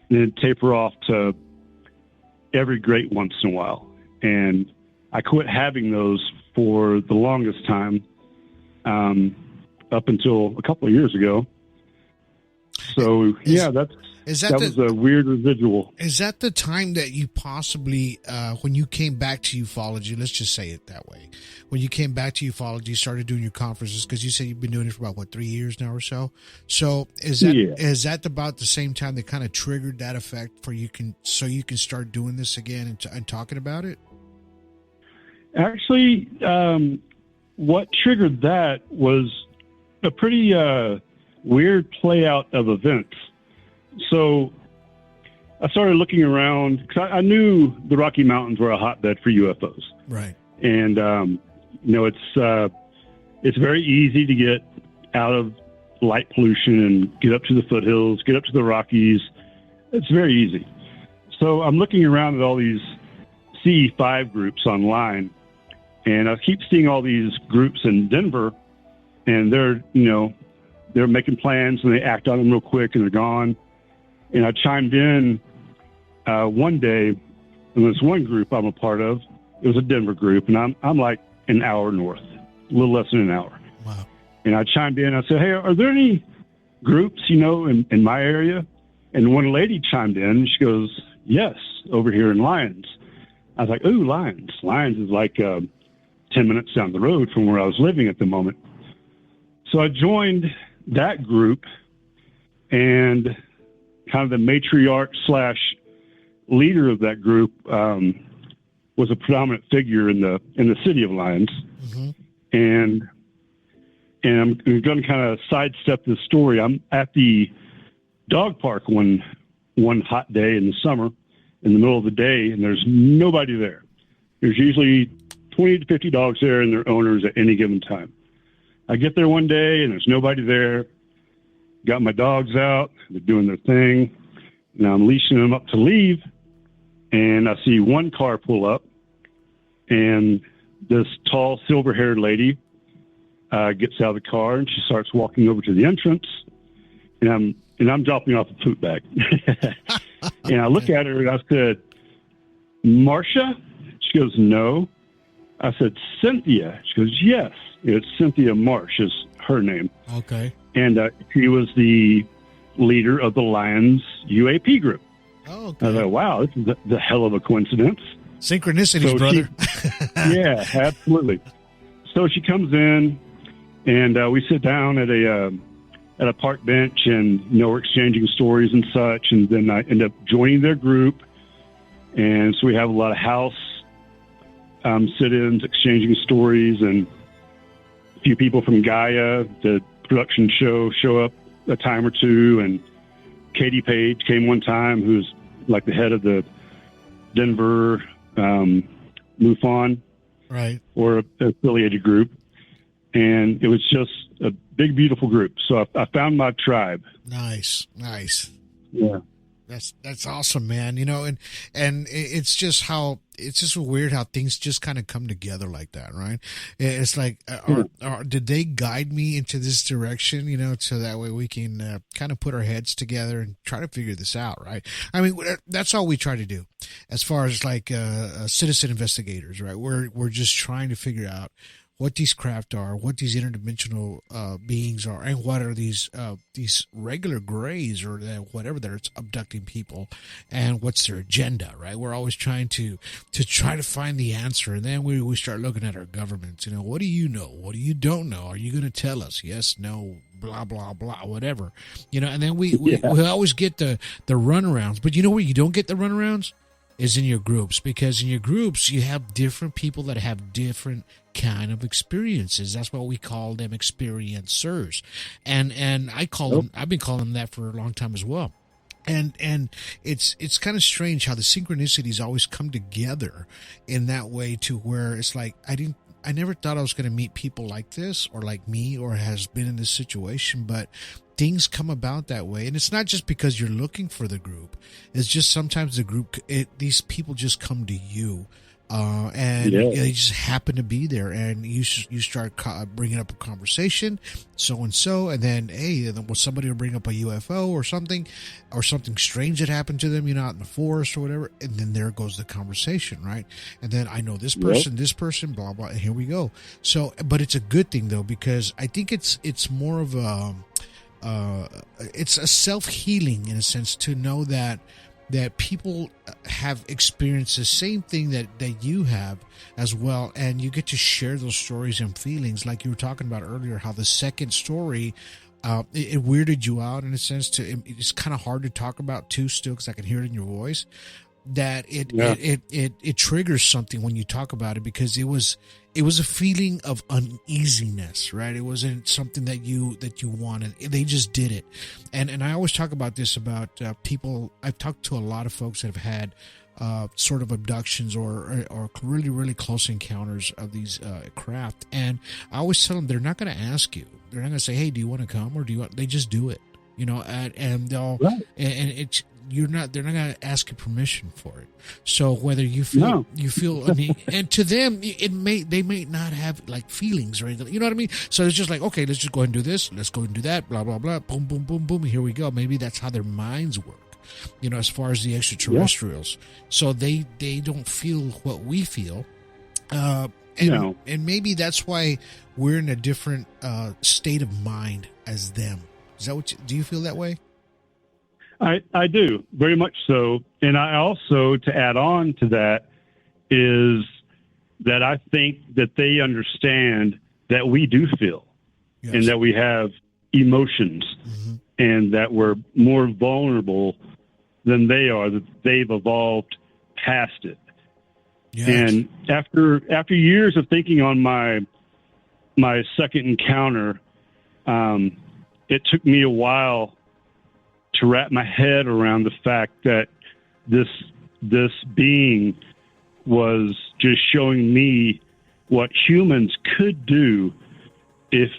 and then it'd taper off to every great once in a while. And I quit having those for the longest time, up until a couple of years ago. So, that was a weird residual. Is that the time that you possibly, when you came back to ufology, let's just say it that way, when you came back to ufology, started doing your conferences, because you said you've been doing it for about, 3 years now or so? So is that about the same time that kind of triggered that effect for you can start doing this again and talking about it? Actually, what triggered that was a pretty weird play out of events. So I started looking around because I knew the Rocky Mountains were a hotbed for UFOs. Right. And, it's very easy to get out of light pollution and get up to the foothills, get up to the Rockies. It's very easy. So I'm looking around at all these CE5 groups online, and I keep seeing all these groups in Denver, and they're making plans and they act on them real quick and they're gone. And I chimed in one day, and this one group I'm a part of, it was a Denver group, and I'm like an hour north, a little less than an hour. Wow. And I chimed in, I said, hey, are there any groups, in my area? And one lady chimed in, and she goes, yes, over here in Lyons. I was like, ooh, Lyons. Lyons is like 10 minutes down the road from where I was living at the moment. So I joined that group, and kind of the matriarch / leader of that group was a predominant figure in the city of Lyons. Mm-hmm. And I'm going to kind of sidestep this story. I'm at the dog park one hot day in the summer, in the middle of the day, and there's nobody there. There's usually 20 to 50 dogs there and their owners at any given time. I get there one day, and there's nobody there. Got my dogs out. They're doing their thing. And I'm leashing them up to leave. And I see one car pull up. And this tall, silver-haired lady gets out of the car, and she starts walking over to the entrance. And I'm dropping off a poop bag. And I look at her, and I said, Marcia? She goes, no. I said, Cynthia? She goes, yes. It's Cynthia Marsh is her name. Okay. And she was the leader of the Lions UAP group. Oh, okay. I was like, wow, this is the hell of a coincidence. Synchronicities, brother. Yeah, absolutely. So she comes in, and we sit down at a park bench, and we're exchanging stories and such. And then I end up joining their group, and so we have a lot of house sit-ins, exchanging stories, and a few people from Gaia, the production show up a time or two, and Katie Page came one time, who's like the head of the Denver MUFON, Right. or an affiliated group. And it was just a big, beautiful group. So I found my tribe. Nice. Yeah. That's awesome, man. And it's just weird how things just kind of come together like that, right? It's like, did they guide me into this direction, so that way we can kind of put our heads together and try to figure this out, right? I mean, that's all we try to do as far as like citizen investigators, right? We're just trying to figure out what these craft are, what these interdimensional beings are, and what are these regular grays or whatever that are abducting people, and what's their agenda, right? We're always trying to try to find the answer, and then we start looking at our governments. What do you know? What do you don't know? Are you going to tell us? Yes, no, blah blah blah, whatever. And then we always get the runarounds, but where you don't get the runarounds is in your groups, because in your groups you have different people that have different kind of experiences. That's what we call them, experiencers, and I've been calling them that for a long time as well. And it's kind of strange how the synchronicities always come together in that way, to where it's like I never thought I was going to meet people like this, or like me, or has been in this situation, but things come about that way. And it's not just because you're looking for the group. It's just sometimes the group, these people just come to you. And they just happen to be there, and you start bringing up a conversation, so-and-so, and then, hey, somebody will bring up a UFO or something strange that happened to them, out in the forest or whatever, and then there goes the conversation, right? And then I know this person, blah, blah, and here we go. So, but it's a good thing, though, because I think it's more of it's a self-healing, in a sense, to know that people have experienced the same thing that you have as well, and you get to share those stories and feelings, like you were talking about earlier, how the second story, it weirded you out, in a sense. It's kind of hard to talk about too still, because I can hear it in your voice, that it triggers something when you talk about it, because it was a feeling of uneasiness, right? It wasn't something that you wanted. They just did it. And I always talk about this, about people. I've talked to a lot of folks that have had sort of abductions or really, really close encounters of these craft. And I always tell them, they're not going to ask you. They're not going to say, hey, do you want to come? Or do you want, they just do it, and they'll, and it's, they're not going to ask you permission for it. So whether you feel, and to them, they may not have like feelings or anything, you know what I mean? So it's just like, okay, let's just go ahead and do this. Let's go ahead and do that. Blah, blah, blah. Boom, boom, boom, boom. Here we go. Maybe that's how their minds work, as far as the extraterrestrials. So they don't feel what we feel. And maybe that's why we're in a different state of mind as them. Is that do you feel that way? I do, very much so. And I also, to add on to that, is that I think that they understand that we do feel, and that we have emotions, and that we're more vulnerable than they are, that they've evolved past it. Yes. And after years of thinking on my second encounter, it took me a while to wrap my head around the fact that this being was just showing me what humans could do if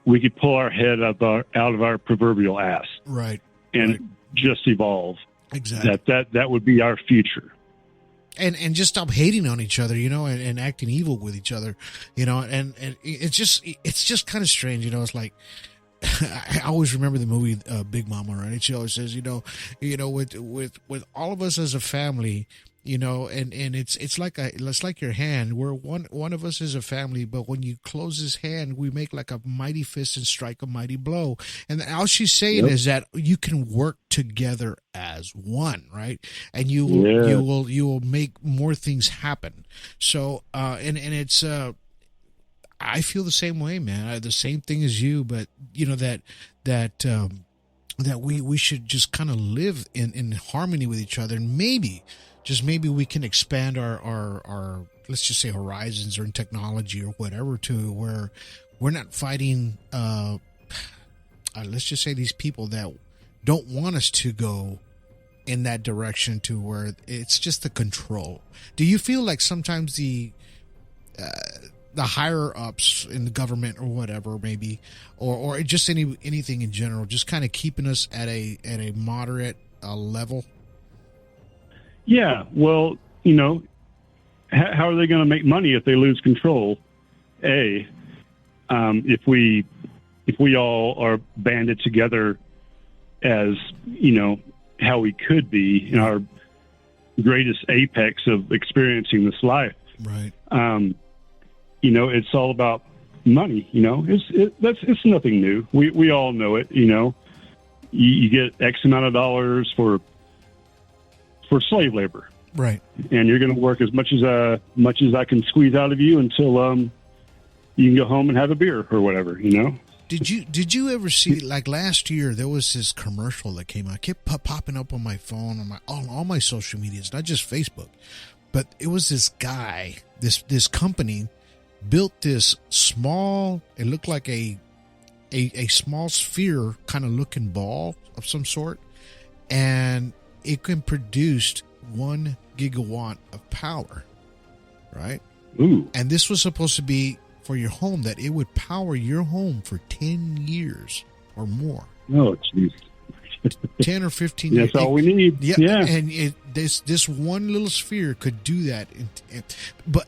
we could pull our head out of our proverbial ass, right, and just evolve. Exactly. That would be our future. And just stop hating on each other, and acting evil with each other, and it's just kind of strange, It's like, I always remember the movie Big Mama, right? She always says, with all of us as a family, and it's like your hand, where one of us is a family, but when you close his hand, we make like a mighty fist and strike a mighty blow. And all she's saying is that you can work together as one, right? And you will make more things happen. So and it's I feel the same way, man. The same thing as you, but that we should just kind of live in harmony with each other, and maybe we can expand our let's just say horizons, or in technology or whatever, to where we're not fighting let's just say these people that don't want us to go in that direction, to where it's just the control. Do you feel like sometimes the higher ups in the government or whatever, maybe, or just anything in general, just kind of keeping us at a moderate level? Yeah, well, you know, how are they going to make money if they lose control? If we all are banded together as, you know, how we could be in our greatest apex of experiencing this life. Right. You know, it's all about money. You know, it's nothing new. We all know it. You know, you get X amount of dollars for slave labor, right? And you're going to work as much as I can squeeze out of you until you can go home and have a beer or whatever. You know. Did you ever see, like last year, there was this commercial that came out, kept popping up on my phone, on all my social medias, not just Facebook, but it was this guy, this company built this small, it looked like a small sphere kind of looking ball of some sort, and it can produce 1 gigawatt of power, right? Ooh. And this was supposed to be for your home, that it would power your home for 10 years or more. Oh, jeez. 10 or 15 years. That's all we need. Yeah. And this one little sphere could do that.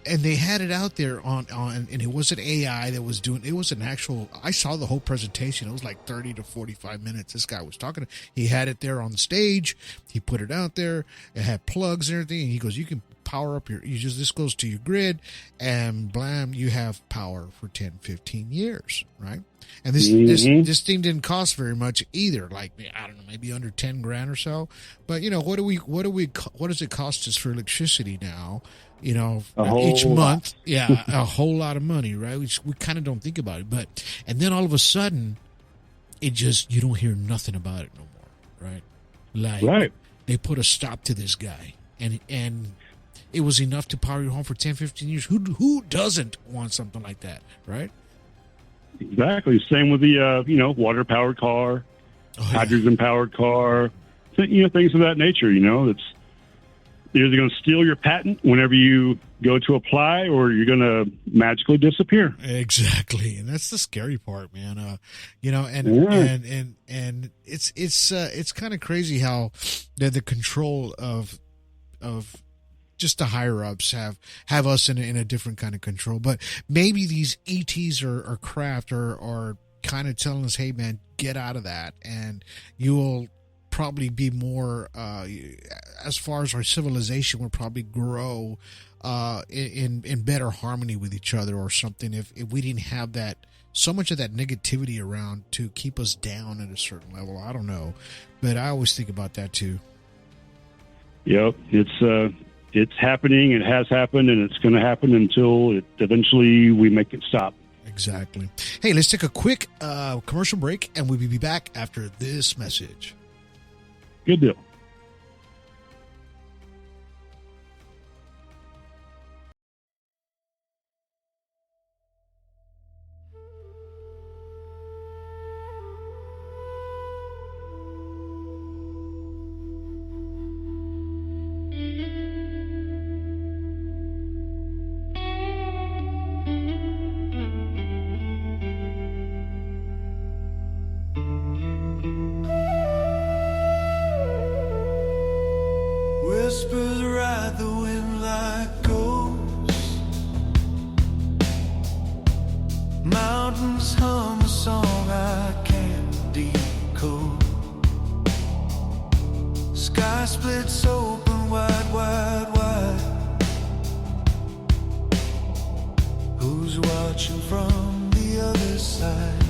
And they had it out there on, and it wasn't AI that was doing it. Was an actual, I saw the whole presentation. It was like 30 to 45 minutes. This guy was talking. He had it there on the stage. He put it out there. It had plugs and everything. And he goes, you can power up this goes to your grid, and blam, you have power for 10, 15 years, right? And this thing didn't cost very much either. Like, I don't know, maybe under 10 grand or so. But you know, what does it cost us for electricity now? You know, each month, yeah, a whole lot of money, right? We kind of don't think about it, and then all of a sudden, you don't hear nothing about it no more, right? Like, they put a stop to this guy, and it was enough to power your home for 10, 15 years. Who doesn't want something like that, right? Exactly. Same with the, water-powered car, hydrogen-powered car, things of that nature, It's either going to steal your patent whenever you go to apply, or you're going to magically disappear. Exactly. And that's the scary part, man. And it's kind of crazy how the control of just the higher ups have us in a different kind of control. But maybe these ETs or craft are kind of telling us, hey man, get out of that, and you will probably be more as far as our civilization will probably grow in better harmony with each other or something, if we didn't have that so much of that negativity around to keep us down at a certain level. I don't know, but I always think about that too. Yep, it's happening. It has happened, and it's going to happen until eventually we make it stop. Exactly. Hey, let's take a quick commercial break, and we'll be back after this message. Good deal. Whispers ride the wind like ghosts. Mountains hum a song I can't decode. Sky splits open wide, wide, wide. Who's watching from the other side?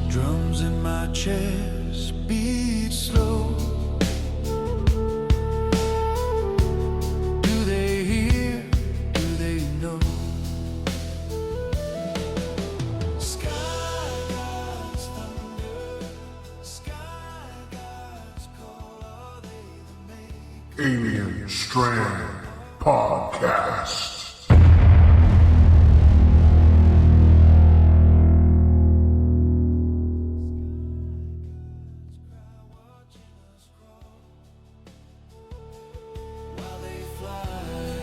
Drums in my chest beat slow. Do they hear? Do they know? Sky gods thunder, sky gods call. Are they the makers? Alien Strand Podcast. While they fly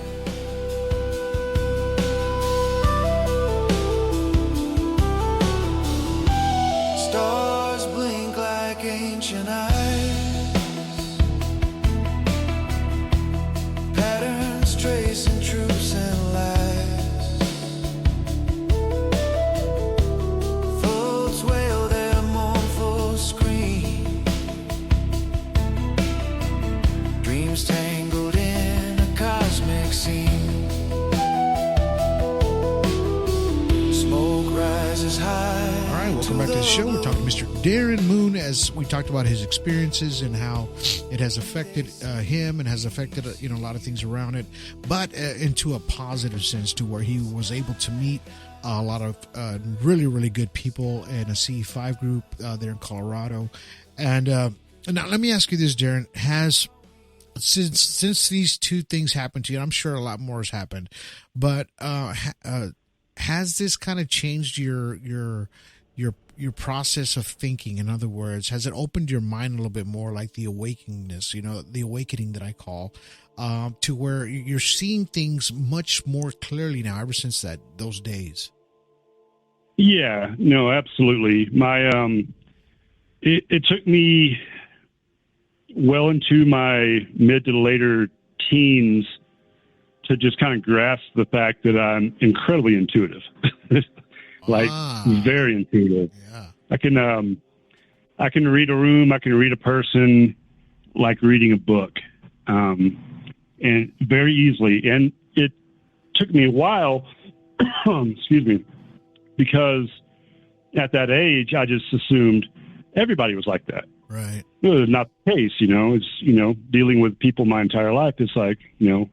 show. We're talking to Mr. Darren Moon as we talked about his experiences and how it has affected him and has affected a lot of things around it, but into a positive sense to where he was able to meet a lot of really, really good people in a C5 group there in Colorado. And now let me ask you this, Darren. Since these two things happened to you, I'm sure a lot more has happened, but has this kind of changed your process of thinking? In other words, has it opened your mind a little bit more, like the awakeningness, the awakening that I call, to where you're seeing things much more clearly now ever since those days? Yeah, no, absolutely. It took me well into my mid to later teens to just kind of grasp the fact that I'm incredibly intuitive, very intuitive. Yeah. I can read a room. I can read a person like reading a book, and very easily. And it took me a while, excuse me, because at that age, I just assumed everybody was like that. Right. No, not the case, it's, dealing with people my entire life. It's like, you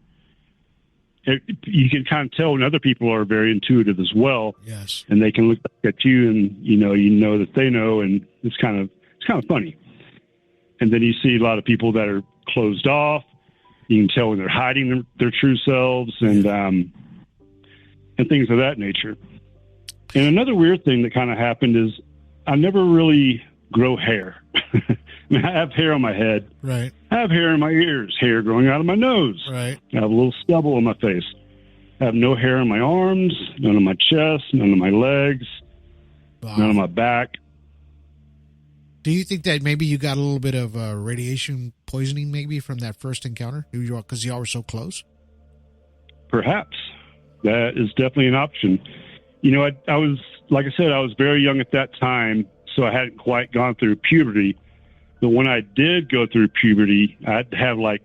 can kind of tell when other people are very intuitive as well. Yes. And they can look back at you and, you know that they know. And it's kind of funny. And then you see a lot of people that are closed off. You can tell when they're hiding their true selves and things of that nature. And another weird thing that kind of happened is I never really grow hair. I mean, I have hair on my head. Right. I have hair in my ears, hair growing out of my nose. Right. I have a little stubble on my face. I have no hair on my arms, none on my chest, none on my legs, none on my back. Do you think that maybe you got a little bit of radiation poisoning maybe from that first encounter because y'all were so close? Perhaps. That is definitely an option. I was, like I said, I was very young at that time, so I hadn't quite gone through puberty. But when I did go through puberty, I'd have like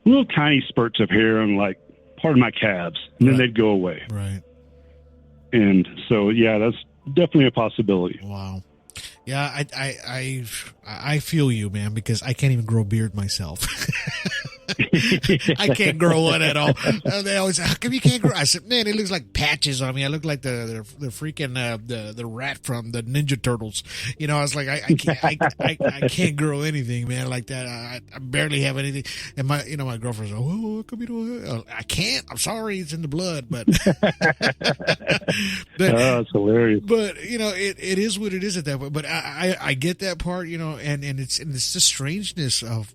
little tiny spurts of hair on like part of my calves, and then they'd go away. Right. And so, yeah, that's definitely a possibility. Wow. Yeah, I feel you, man, because I can't even grow a beard myself. I can't grow one at all. They always say, how come you can't grow? I said, man, it looks like patches on me. I look like the freaking the rat from the Ninja Turtles. I was like, I can't grow anything, man, like that. I barely have anything. And my girlfriend's like, oh, how come you don't? I can't. I'm sorry, it's in the blood, but that's hilarious. But it is what it is at that point. But I get that part, and it's the strangeness of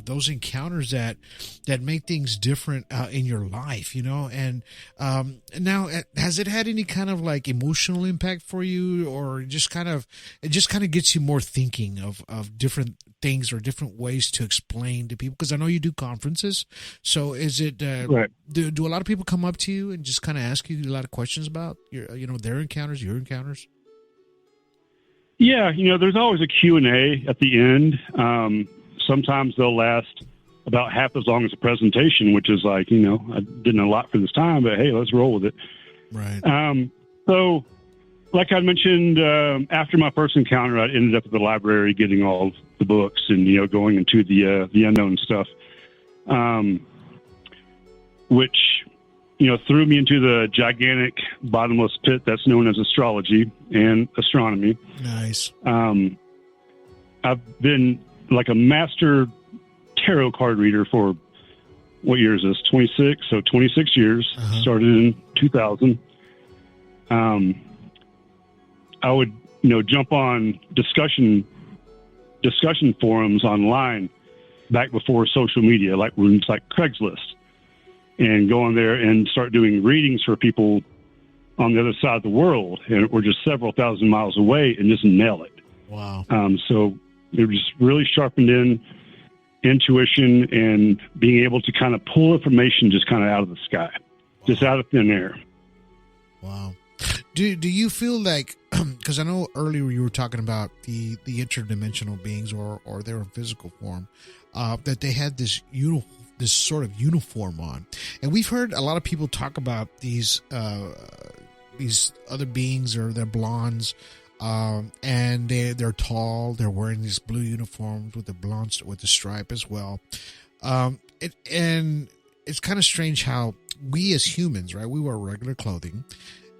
those encounters that make things different in your life, and now has it had any kind of like emotional impact for you, or it just kind of gets you more thinking of different things or different ways to explain to people? Because I know you do conferences, so is it right. Do a lot of people come up to you and just kind of ask you a lot of questions about their encounters, your encounters? Yeah, there's always a Q&A at the end. Sometimes they'll last about half as long as a presentation, which is like, I didn't a lot for this time, but hey, let's roll with it. Right. So like I mentioned, after my first encounter, I ended up at the library getting all the books and, going into the unknown stuff, which, threw me into the gigantic bottomless pit that's known as astrology and astronomy. Nice. I've been like a master tarot card reader for, what year is this? 26. So 26 years. Uh-huh. Started in 2000. I would, jump on discussion forums online back before social media, like rooms like Craigslist, and go on there and start doing readings for people on the other side of the world, and we're just several thousand miles away, and just nail it. Wow. So it just really sharpened in intuition and being able to kind of pull information just kind of out of the sky, just out of thin air. Wow. Do you feel like, because I know earlier you were talking about the interdimensional beings or their physical form, that they had this sort of uniform on, and we've heard a lot of people talk about these other beings, or they're blondes, And they're tall. They're wearing these blue uniforms with the stripe as well. And it's kind of strange how we as humans, right? We wear regular clothing,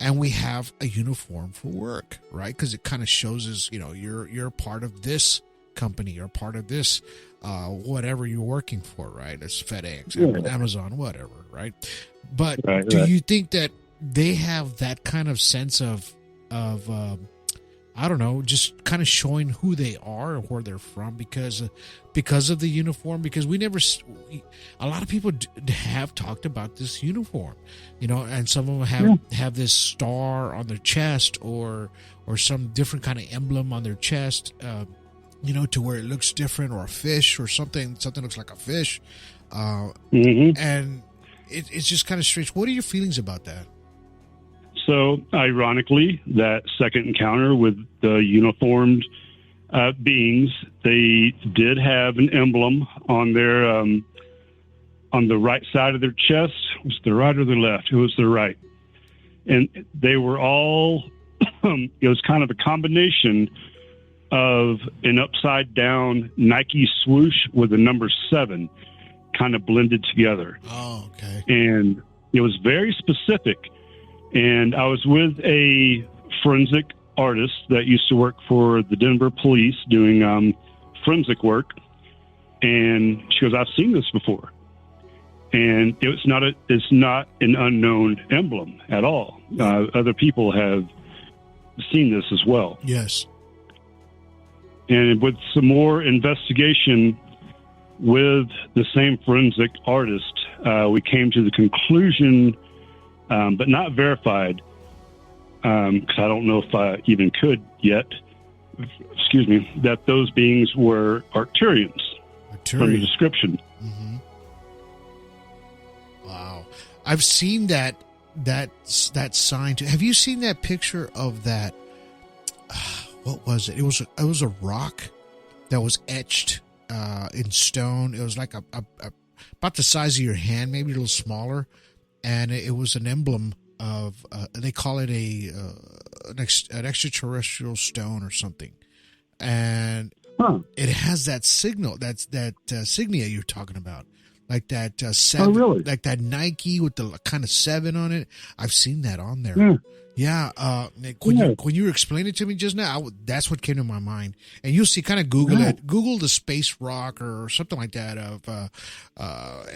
and we have a uniform for work, right? Because it kind of shows us, you're part of this company, you're part of this, whatever you're working for, right? It's FedEx, Amazon, whatever, right? But do you think that they have that kind of sense of I don't know, just kind of showing who they are or where they're from because of the uniform? Because a lot of people have talked about this uniform, and some of them have this star on their chest or some different kind of emblem on their chest, to where it looks different, or a fish or something looks like a fish. And it's just kind of strange. What are your feelings about that? So, ironically, that second encounter with the uniformed beings, they did have an emblem on their on the right side of their chest. Was it the right or the left? It was the right. And they were all, it was kind of a combination of an upside down Nike swoosh with a number 7 kind of blended together. Oh, okay. And it was very specific. And I was with a forensic artist that used to work for the Denver police doing forensic work. And she goes, I've seen this before. And it's not an unknown emblem at all. Other people have seen this as well. Yes. And with some more investigation with the same forensic artist, we came to the conclusion, but not verified, because I don't know if I even could yet, that those beings were Arcturians from the description. Mm-hmm. Wow. I've seen that sign too. Have you seen that picture of that? What was it? It was a rock that was etched in stone. It was like about the size of your hand, maybe a little smaller, and it was an emblem of they call it an extraterrestrial stone or something, and it has that signal, that signia you're talking about, like that 7, like that Nike with the kind of 7 on it. I've seen that on there. Yeah, when you were explaining it to me just now, that's what came to my mind. And you'll see, kind of Google it. Google the space rock or something like that of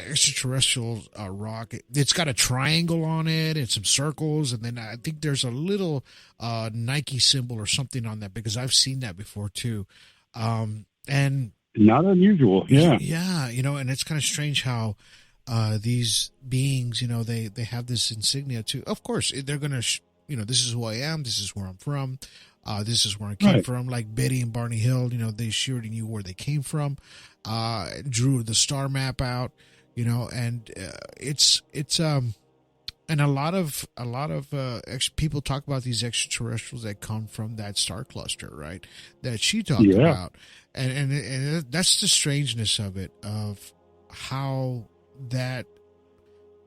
extraterrestrial rock. It's got a triangle on it and some circles, and then I think there's a little Nike symbol or something on that, because I've seen that before too. And not unusual, yeah, and it's kind of strange how these beings, they have this insignia too. Of course, they're gonna. This is who I am. This is where I'm from. This is where I came from. Like Betty and Barney Hill, they surely knew where they came from. Drew the star map out, and it's and a lot of people talk about these extraterrestrials that come from that star cluster, right? That she talked about, and that's the strangeness of it, of how that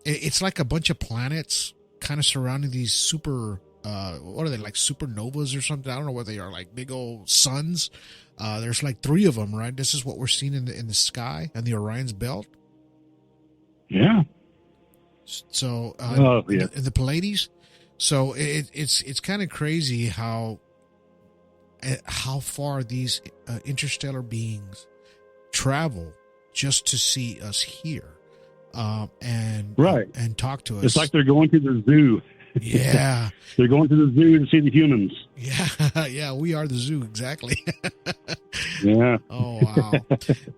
it's like a bunch of planets kind of surrounding these super what are they, like supernovas or something? I don't know what they are, like big old suns. There's like 3 of them, right? This is what we're seeing in the sky and the Orion's belt. Yeah. So in the Pleiades. So it's kind of crazy how far these interstellar beings travel just to see us here. And talk to us. It's like they're going to the zoo. Yeah. They're going to the zoo to see the humans. Yeah, we are the zoo, exactly. Yeah. Oh, wow.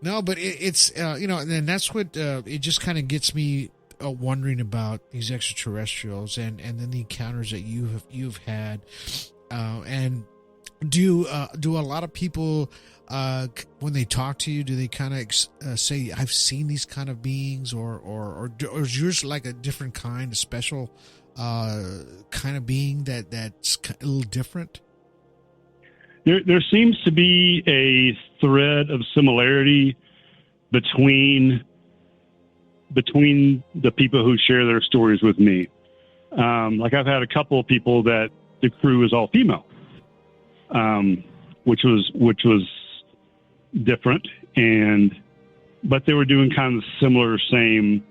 No, but it's and that's what it just kind of gets me wondering about these extraterrestrials and then the encounters that you've had, and do a lot of people when they talk to you, do they kind of say, I've seen these kind of beings, or is yours like a different kind, a special kind of being that's a little different? There seems to be a thread of similarity between the people who share their stories with me. Like I've had a couple of people that the crew is all female. which was different, but they were doing kind of similar, same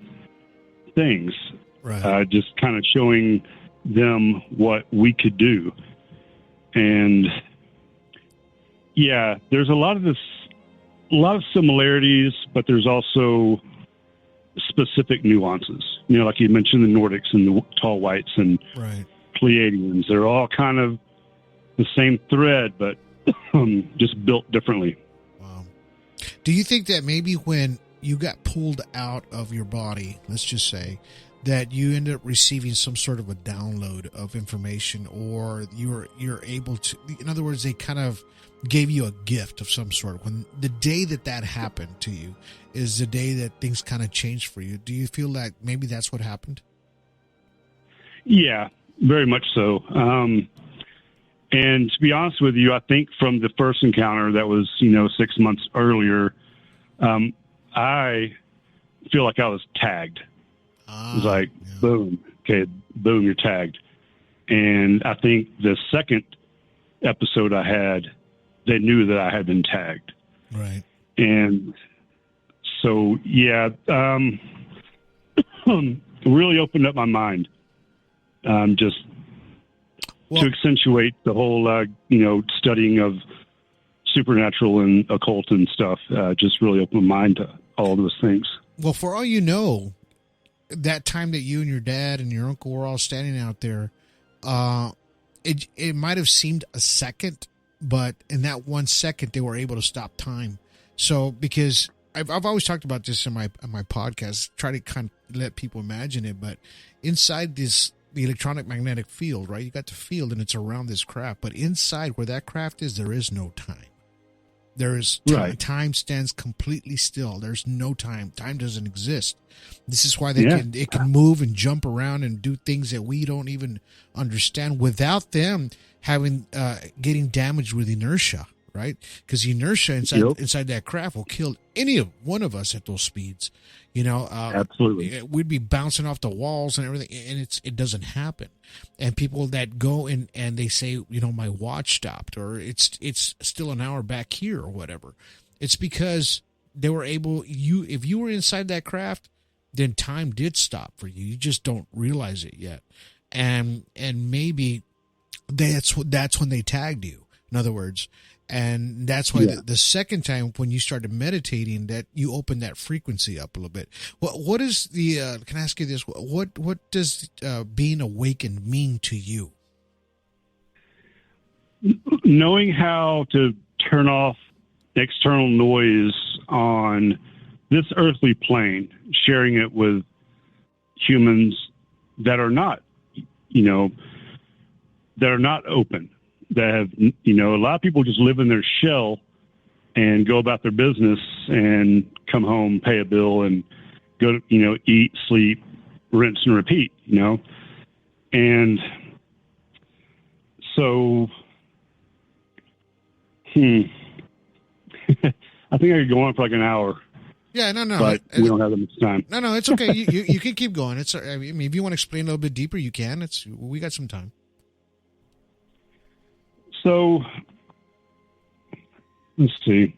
things, Right. just kind of showing them what we could do. And yeah, there's a lot of similarities, but there's also specific nuances. You know, like you mentioned, the Nordics and the tall whites and Right. Pleiadians. They're all kind of the same thread, but just built differently. Wow. Do you think that maybe when you got pulled out of your body, let's just say, that you ended up receiving some sort of a download of information, or you're able to, in other words, they kind of gave you a gift of some sort? When the day that happened to you is the day that things kind of changed for you. Do you feel like maybe that's what happened? Yeah, very much so. And to be honest with you, I think from the first encounter that was, 6 months earlier, I feel like I was tagged. It was like, boom, okay, boom, you're tagged. And I think the second episode I had, they knew that I had been tagged. Right. And so, yeah, really opened up my mind, just to accentuate the whole, studying of supernatural and occult and stuff. Just really opened my mind to all those things. Well, for all you know, that time that you and your dad and your uncle were all standing out there, it might have seemed a second, but in that 1 second, they were able to stop time. So, because I've always talked about this in my podcast, try to kind of let people imagine it, but inside the electronic magnetic field, right? You got the field and it's around this craft, but inside where that craft is, there is no time. There is time. Right. Time stands completely still. There's no time. Time doesn't exist. This is why it can move and jump around and do things that we don't even understand without them having getting damaged with inertia, right? Because inertia inside that craft will kill any one of us at those speeds. Absolutely. We'd be bouncing off the walls and everything, and it doesn't happen. And people that go and they say, my watch stopped, or it's still an hour back here, or whatever. It's because they were able. If you were inside that craft, then time did stop for you. You just don't realize it yet, and maybe that's when they tagged you. In other words. And that's why the second time when you started meditating, that you opened that frequency up a little bit. What is the? Can I ask you this? What does being awakened mean to you? Knowing how to turn off external noise on this earthly plane, sharing it with humans that are not, that are not open. That have, a lot of people just live in their shell and go about their business and come home, pay a bill, and go to, eat, sleep, rinse and repeat, And so, I think I could go on for like an hour. Yeah, no. But we don't have that much time. No, it's okay. You can keep going. I mean, if you want to explain a little bit deeper, you can. We got some time. So, let's see.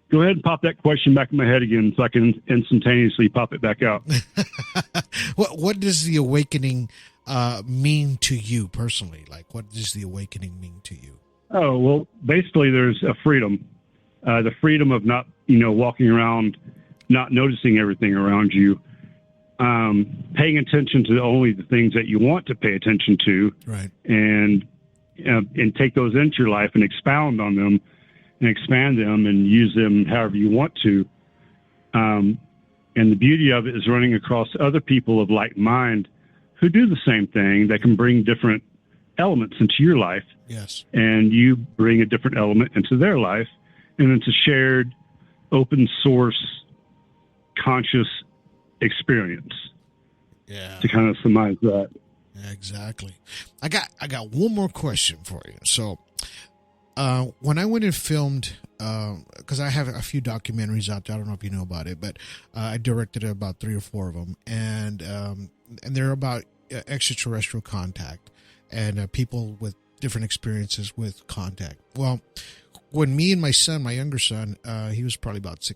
Go ahead and pop that question back in my head again so I can instantaneously pop it back out. What does the awakening mean to you personally? Like, what does the awakening mean to you? Oh, well, basically there's a freedom. The freedom of not, walking around, not noticing everything around you. Paying attention to only the things that you want to pay attention to, right? And take those into your life and expound on them and expand them and use them however you want to. And the beauty of it is running across other people of like mind who do the same thing, that can bring different elements into your life. Yes. And you bring a different element into their life. And it's a shared, open source, conscious experience. Yeah. To kind of surmise that. Exactly. I got one more question for you. So when I went and filmed, because I have a few documentaries out there, I don't know if you know about it, but I directed about 3 or 4 of them, and they're about extraterrestrial contact and people with different experiences with contact. Well, when me and my son, my younger son, he was probably about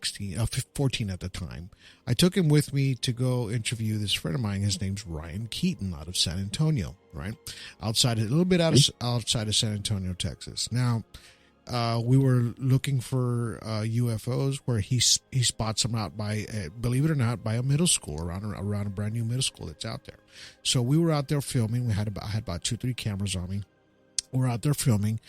14 at the time, I took him with me to go interview this friend of mine. His name's Ryan Keaton out of San Antonio, right? A little bit outside of San Antonio, Texas. Now, we were looking for UFOs where he spots them out by, believe it or not, by a middle school, around a brand new middle school that's out there. So we were out there filming. I had about 2-3 cameras on me. We're out there filming.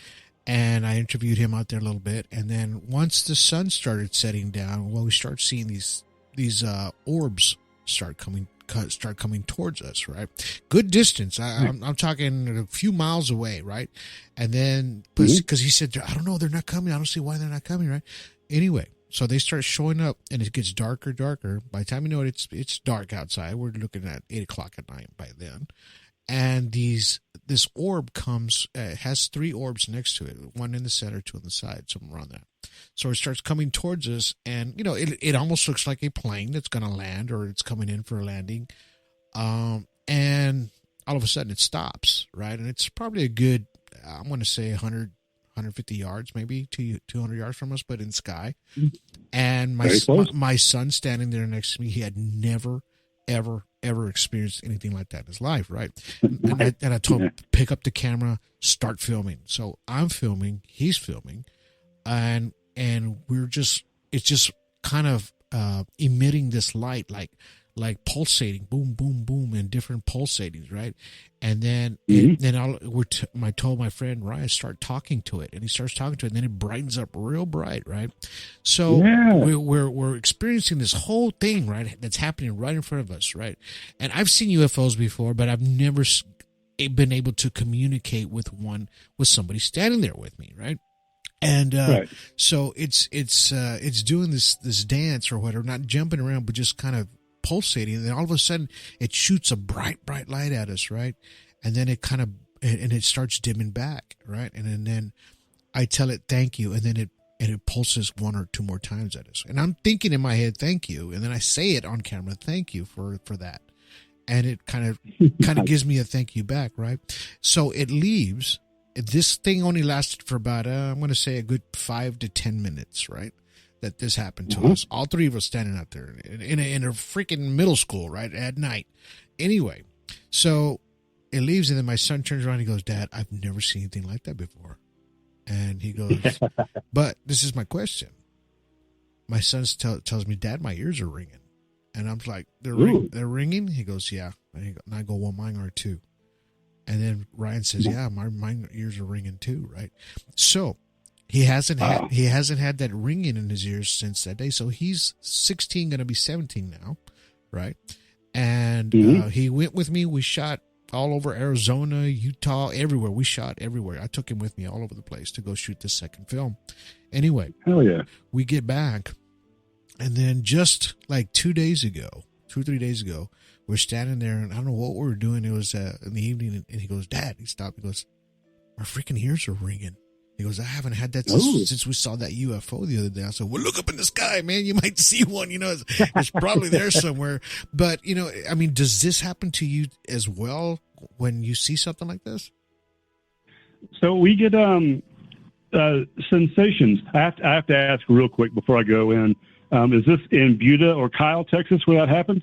And I interviewed him out there a little bit. And then once the sun started setting down, well, we start seeing these orbs start coming towards us, right? Good distance. I'm talking a few miles away, right? And then, because he said, I don't know, they're not coming. I don't see why they're not coming, right? Anyway, so they start showing up, and it gets darker. By the time you know it, it's dark outside. We're looking at 8 o'clock at night by then. And this orb comes, has 3 orbs next to it, 1 in the center, 2 on the side, something around that. So it starts coming towards us, and, it almost looks like a plane that's going to land, or it's coming in for a landing. And all of a sudden it stops, right? And it's probably a good, I'm going to say 100, 150 yards, maybe 200 yards from us, but in the sky. And my son standing there next to me, he had never, ever experienced anything like that in his life, right? And I told him, pick up the camera, start filming. So I'm filming, he's filming, and it's just kind of emitting this light, like pulsating, boom, boom, boom, and different pulsatings, right? And then I told my friend Ryan, start talking to it, and he starts talking to it, and then it brightens up real bright, right? So we're experiencing this whole thing, right? That's happening right in front of us, right? And I've seen UFOs before, but I've never been able to communicate with somebody standing there with me, right? And so it's doing this dance or whatever, not jumping around, but just kind of pulsating, and then all of a sudden it shoots a bright light at us, right? And then it kind of it starts dimming back, right? And then I tell it thank you, and then it pulses 1 or 2 more times at us, and I'm thinking in my head thank you, and then I say it on camera, thank you for that, and it kind of gives me a thank you back, right? So it leaves. This thing only lasted for about I'm going to say a good 5 to 10 minutes, right? That this happened to us. All 3 of us standing out there in a freaking middle school, right, at night. Anyway, so it leaves, and then my son turns around and he goes, Dad, I've never seen anything like that before. And he goes, but this is my question. My son tells me, Dad, my ears are ringing. And I'm like, they're ringing? He goes, yeah. And I go, well, mine are too. And then Ryan says, yeah, my ears are ringing too, right? So he hasn't had that ringing in his ears since that day. So he's 16, going to be 17 now, right? And he went with me. We shot all over Arizona, Utah, everywhere. We shot everywhere. I took him with me all over the place to go shoot the second film. Anyway, hell yeah, we get back, and then just like 2 days ago, 2 or 3 days ago, we're standing there, and I don't know what we were doing. It was in the evening, and he goes, Dad, he stopped. He goes, our freaking ears are ringing. He goes, I haven't had that since we saw that UFO the other day. I said, well, look up in the sky, man. You might see one. It's probably there somewhere. But, I mean, does this happen to you as well when you see something like this? So we get sensations. I have to ask real quick before I go in. Is this in Buda or Kyle, Texas, where that happened?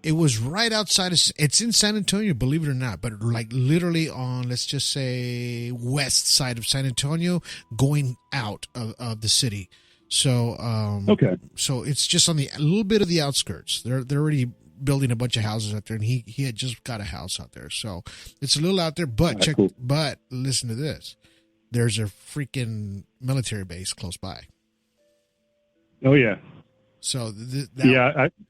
It was right outside it's in San Antonio, believe it or not, but like literally on, let's just say, west side of San Antonio, going out of the city. So, okay. So it's just on a little bit of the outskirts. They're already building a bunch of houses out there, and he had just got a house out there. So it's a little out there, but but listen to this. There's a freaking military base close by. Oh yeah. So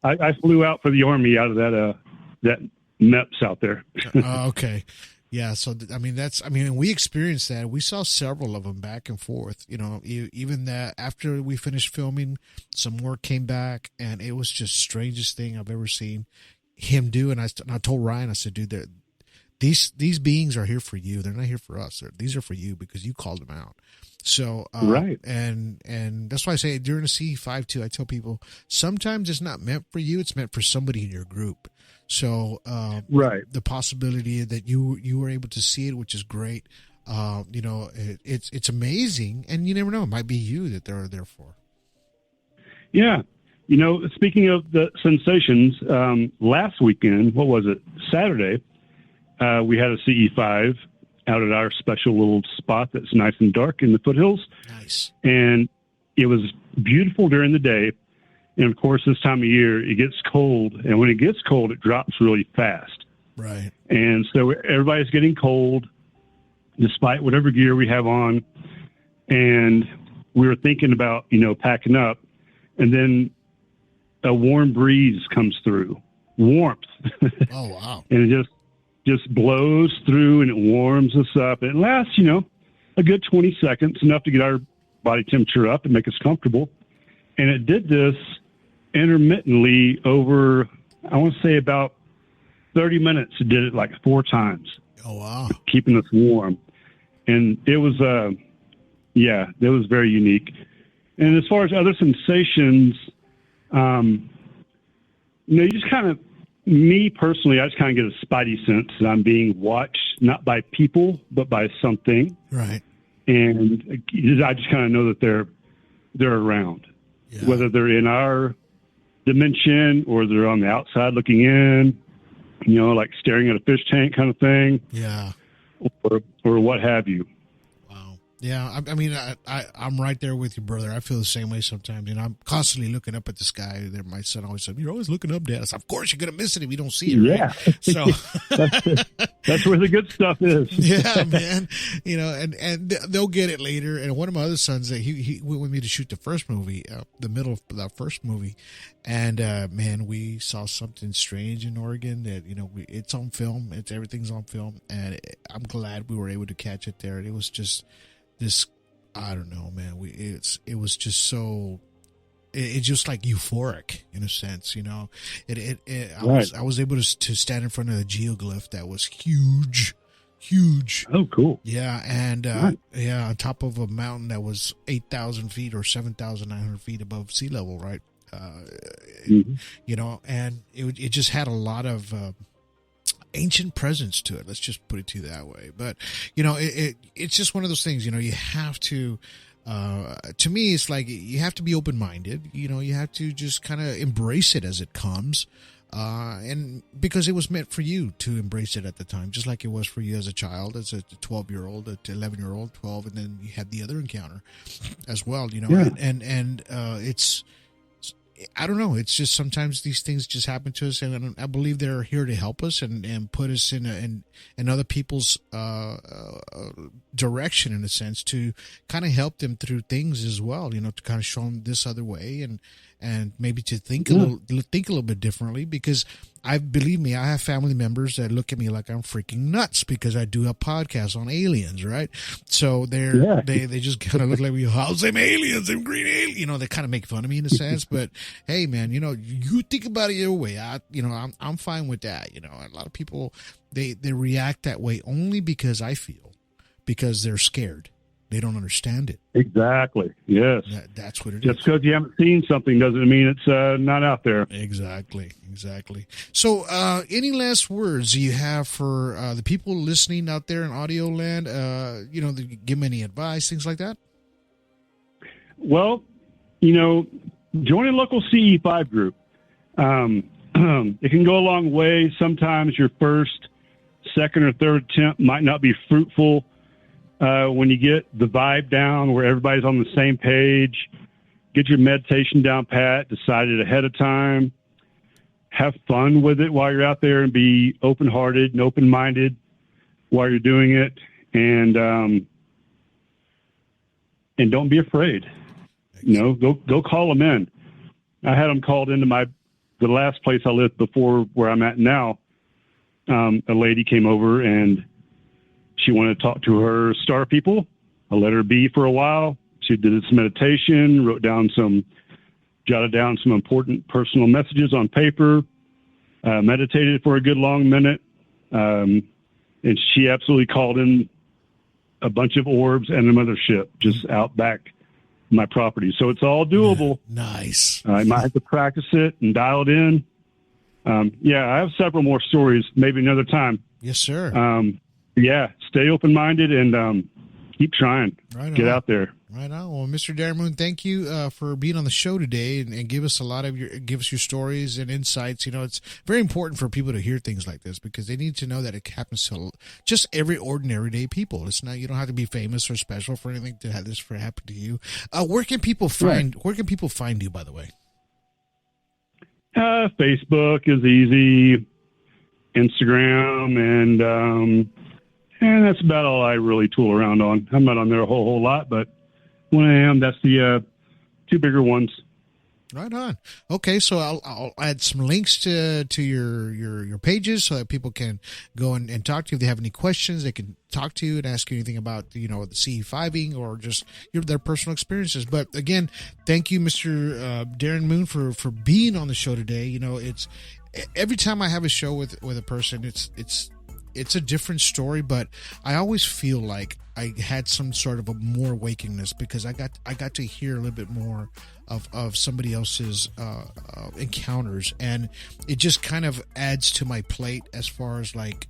I flew out for the Army out of that MEPS out there. Okay. Yeah. So, we experienced that. We saw several of them back and forth, even that after we finished filming, some more came back, and it was just strangest thing I've ever seen him do. And I told Ryan, I said, dude, these beings are here for you. They're not here for us. These are for you because you called them out. So, right. And that's why I say during a CE5 too, I tell people sometimes it's not meant for you. It's meant for somebody in your group. So, right. The possibility that you were able to see it, which is great. It's amazing. And you never know, it might be you that they're there for. Yeah. Speaking of the sensations, last weekend, what was it? Saturday, we had a CE5 out at our special little spot that's nice and dark in the foothills. Nice. And it was beautiful during the day. And of course, this time of year, it gets cold. And when it gets cold, it drops really fast. Right. And so everybody's getting cold, despite whatever gear we have on. And we were thinking about, packing up. And then a warm breeze comes through. Warmth. Oh, wow. And it just blows through and it warms us up. It lasts, a good 20 seconds, enough to get our body temperature up and make us comfortable. And it did this intermittently over, I want to say about 30 minutes. It did it like 4 times. Oh, wow. Keeping us warm. And it was, it was very unique. And as far as other sensations, you just kind of, me personally, I just kind of get a spidey sense that I'm being watched, not by people, but by something. Right. And I just kind of know that they're around, whether they're in our dimension or they're on the outside looking in, like staring at a fish tank kind of thing. Yeah. Or what have you. Yeah, I mean, I'm right there with you, brother. I feel the same way sometimes. I'm constantly looking up at the sky. There, my son always said, "You're always looking up, Dad." I said, "Of course, you're gonna miss it if you don't see it." Yeah, right? So that's where the good stuff is. Yeah, man. And they'll get it later. And one of my other sons, he went with me to shoot the first movie, the middle of the first movie, and man, we saw something strange in Oregon that it's on film. Everything's on film, and I'm glad we were able to catch it there. It was just. This, I don't know, man. It was just so, it's just like euphoric in a sense, I was able to stand in front of a geoglyph that was huge. Oh, cool. Yeah, and on top of a mountain that was 8,000 feet or 7,900 feet above sea level, right? And it just had a lot of. Ancient presence to it. Let's just put it to you that way. But it's just one of those things. You have to. To me, it's like you have to be open-minded. You have to just kind of embrace it as it comes, and because it was meant for you to embrace it at the time, just like it was for you as a child, as a 12-year-old, a 11-year-old, 12, and then you had the other encounter as well. And it's. I don't know. It's just sometimes these things just happen to us, and I believe they're here to help us and put us in other people's direction in a sense to kind of help them through things as well. To kind of show them this other way and maybe to think a little bit differently, because believe me, I have family members that look at me like I'm freaking nuts because I do a podcast on aliens, right? So they just kind of look like me. How's them aliens? Them green aliens? They kind of make fun of me in a sense. But hey, man, you think about it your way. I'm fine with that. A lot of people they react that way only because they're scared. They don't understand it. Exactly. Yes. That's what it is. Just because you haven't seen something doesn't mean it's not out there. Exactly. So, any last words you have for the people listening out there in audio land? Give them any advice, things like that? Well, join a local CE5 group. It can go a long way. Sometimes your first, second, or third attempt might not be fruitful. When you get the vibe down where everybody's on the same page, get your meditation down pat, decide it ahead of time, have fun with it while you're out there and be open-hearted and open-minded while you're doing it. And don't be afraid. Go call them in. I had them called into the last place I lived before where I'm at now. A lady came over and she wanted to talk to her star people. I let her be for a while. She did some meditation, jotted down some important personal messages on paper, meditated for a good long minute, and she absolutely called in a bunch of orbs and a mothership just out back my property. So it's all doable. Nice. I might have to practice it and dial it in. Yeah, I have several more stories, maybe another time. Yes, sir. Yeah, stay open-minded and keep trying. Right Get on. out there. Right on. Well, Mr. Darren Moon, thank you for being on the show today and give us give us your stories and insights. You know, it's very important for people to hear things like this because they need to know that it happens to just every ordinary day people. It's not, you don't have to be famous or special for anything to have this happen to you. Where can people find you, by the way? Facebook is easy, Instagram, and that's about all I really tool around on. I'm not on there a whole lot, but when I am, that's the two bigger ones. Right on. Okay, so I'll add some links to your pages so that people can go and talk to you. If they have any questions, they can talk to you and ask you anything about, you know, the CE5ing or just their personal experiences. But again, thank you, Mr. Darren Moon, for being on the show today. You know, it's every time I have a show with a person, it's a different story, but I always feel like I had some sort of a more awakeness because I got to hear a little bit more of somebody else's encounters, and it just kind of adds to my plate as far as like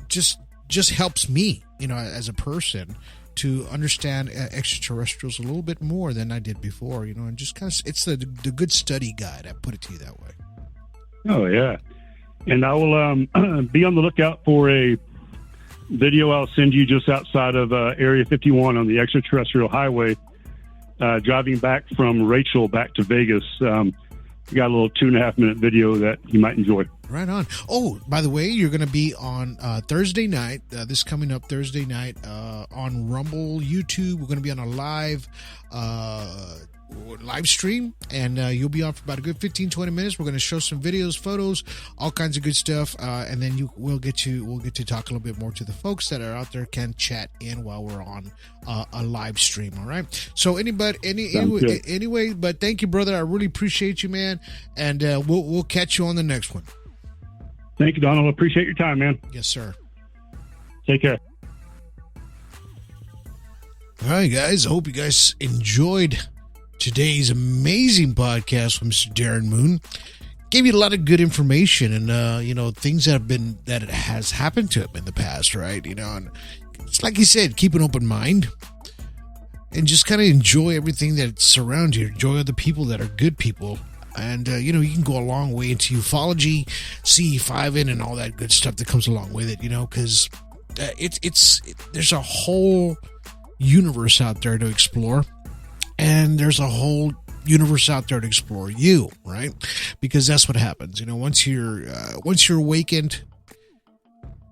just helps me, you know, as a person to understand extraterrestrials a little bit more than I did before, you know, and just kind of it's the good study guide. I put it to you that way. Oh yeah. And I will be on the lookout for a video I'll send you just outside of Area 51 on the extraterrestrial highway, driving back from Rachel back to Vegas. We got a little 2.5-minute video that you might enjoy. Right on. Oh, by the way, you're going to be on Thursday night, this coming up Thursday night on Rumble, YouTube. We're going to be on a live stream, and you'll be on for about a good 15-20 minutes. We're going to show some videos, photos, all kinds of good stuff, and then we'll get to talk a little bit more to the folks that are out there, can chat in while we're on a live stream. All right, so anyway, but thank you, brother. I really appreciate you, man, and we'll catch you on the next one. Thank you, Donald. Appreciate your time, man. Yes, sir. Take care. All right, guys, I hope you guys enjoyed today's amazing podcast with Mr. Darren Moon. Gave you a lot of good information and you know, things that has happened to him in the past, right? You know, and it's like he said, keep an open mind and just kind of enjoy everything that surrounds you. Enjoy other people that are good people, and you know, you can go a long way into ufology, CE5ing, and all that good stuff that comes along with it. You know, because there's a whole universe out there to explore. And there's a whole universe out there to explore you, right? Because that's what happens. You know, once you're awakened,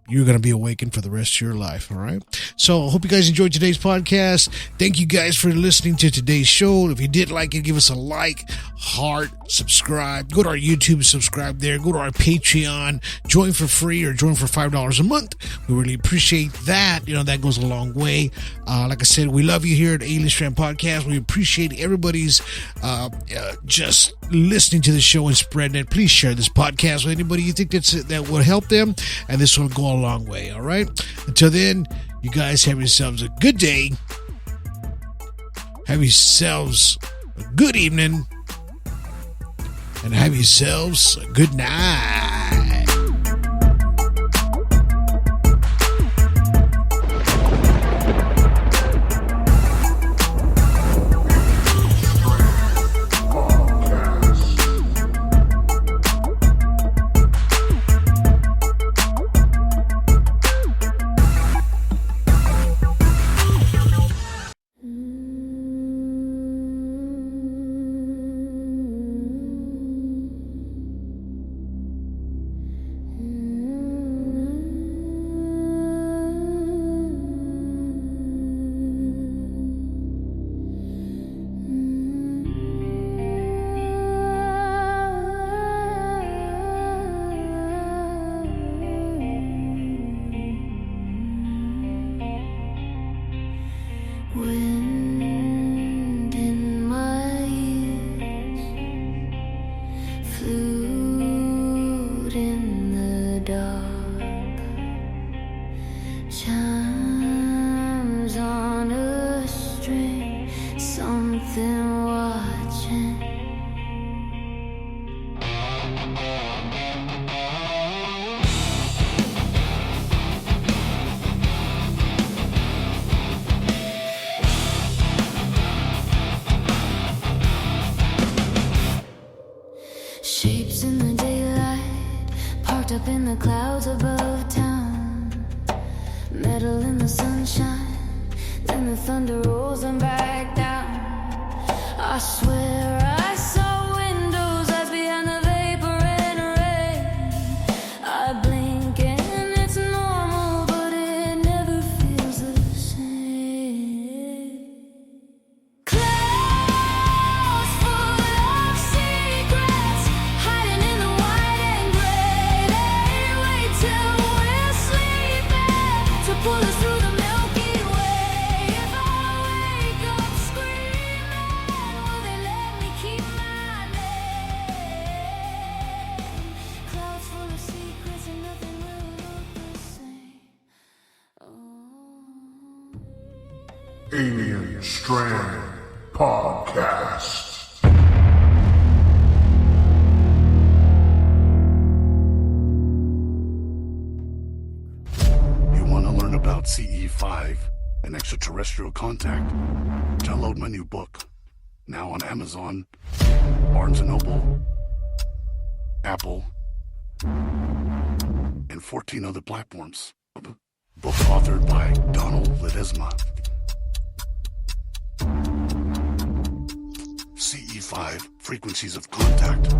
you're going to be awakened for the rest of your life, all right? So I hope you guys enjoyed today's podcast. Thank you guys for listening to today's show. If you did like it, give us a like, heart, subscribe. Go to our YouTube, subscribe there. Go to our Patreon, join for free or join for $5 a month. We really appreciate that. You know, that goes a long way. Like I said, we love you here at Alien Strand Podcast. We appreciate everybody's just listening to the show and spreading it. Please share this podcast with anybody you think that will help them, and this will go a long way, all right? Until then, you guys have yourselves a good day. Have yourselves a good evening. And have yourselves a good night. Wind in my ears, flute in the dark. Shapes in the daylight, parked up in the clouds above town. Metal in the sunshine, then the thunder rolls them back down. I swear I saw windows eyes behind the vapor and rain. I blink and it's normal, but it never feels the same. Clouds full of secrets, hiding in the white and gray. They wait till we're sleeping to pull us through the Milky Way. If I wake up screaming, will they let me keep my name? Clouds full of secrets and nothing will look the same. Oh. Alien Strand Podcast. You want to learn about CE5 and extraterrestrial contact? Download my new book, now on Amazon, Barnes & Noble, Apple, and 14 other platforms. Book authored by Donald Ledesma. CE5, Frequencies of Contact.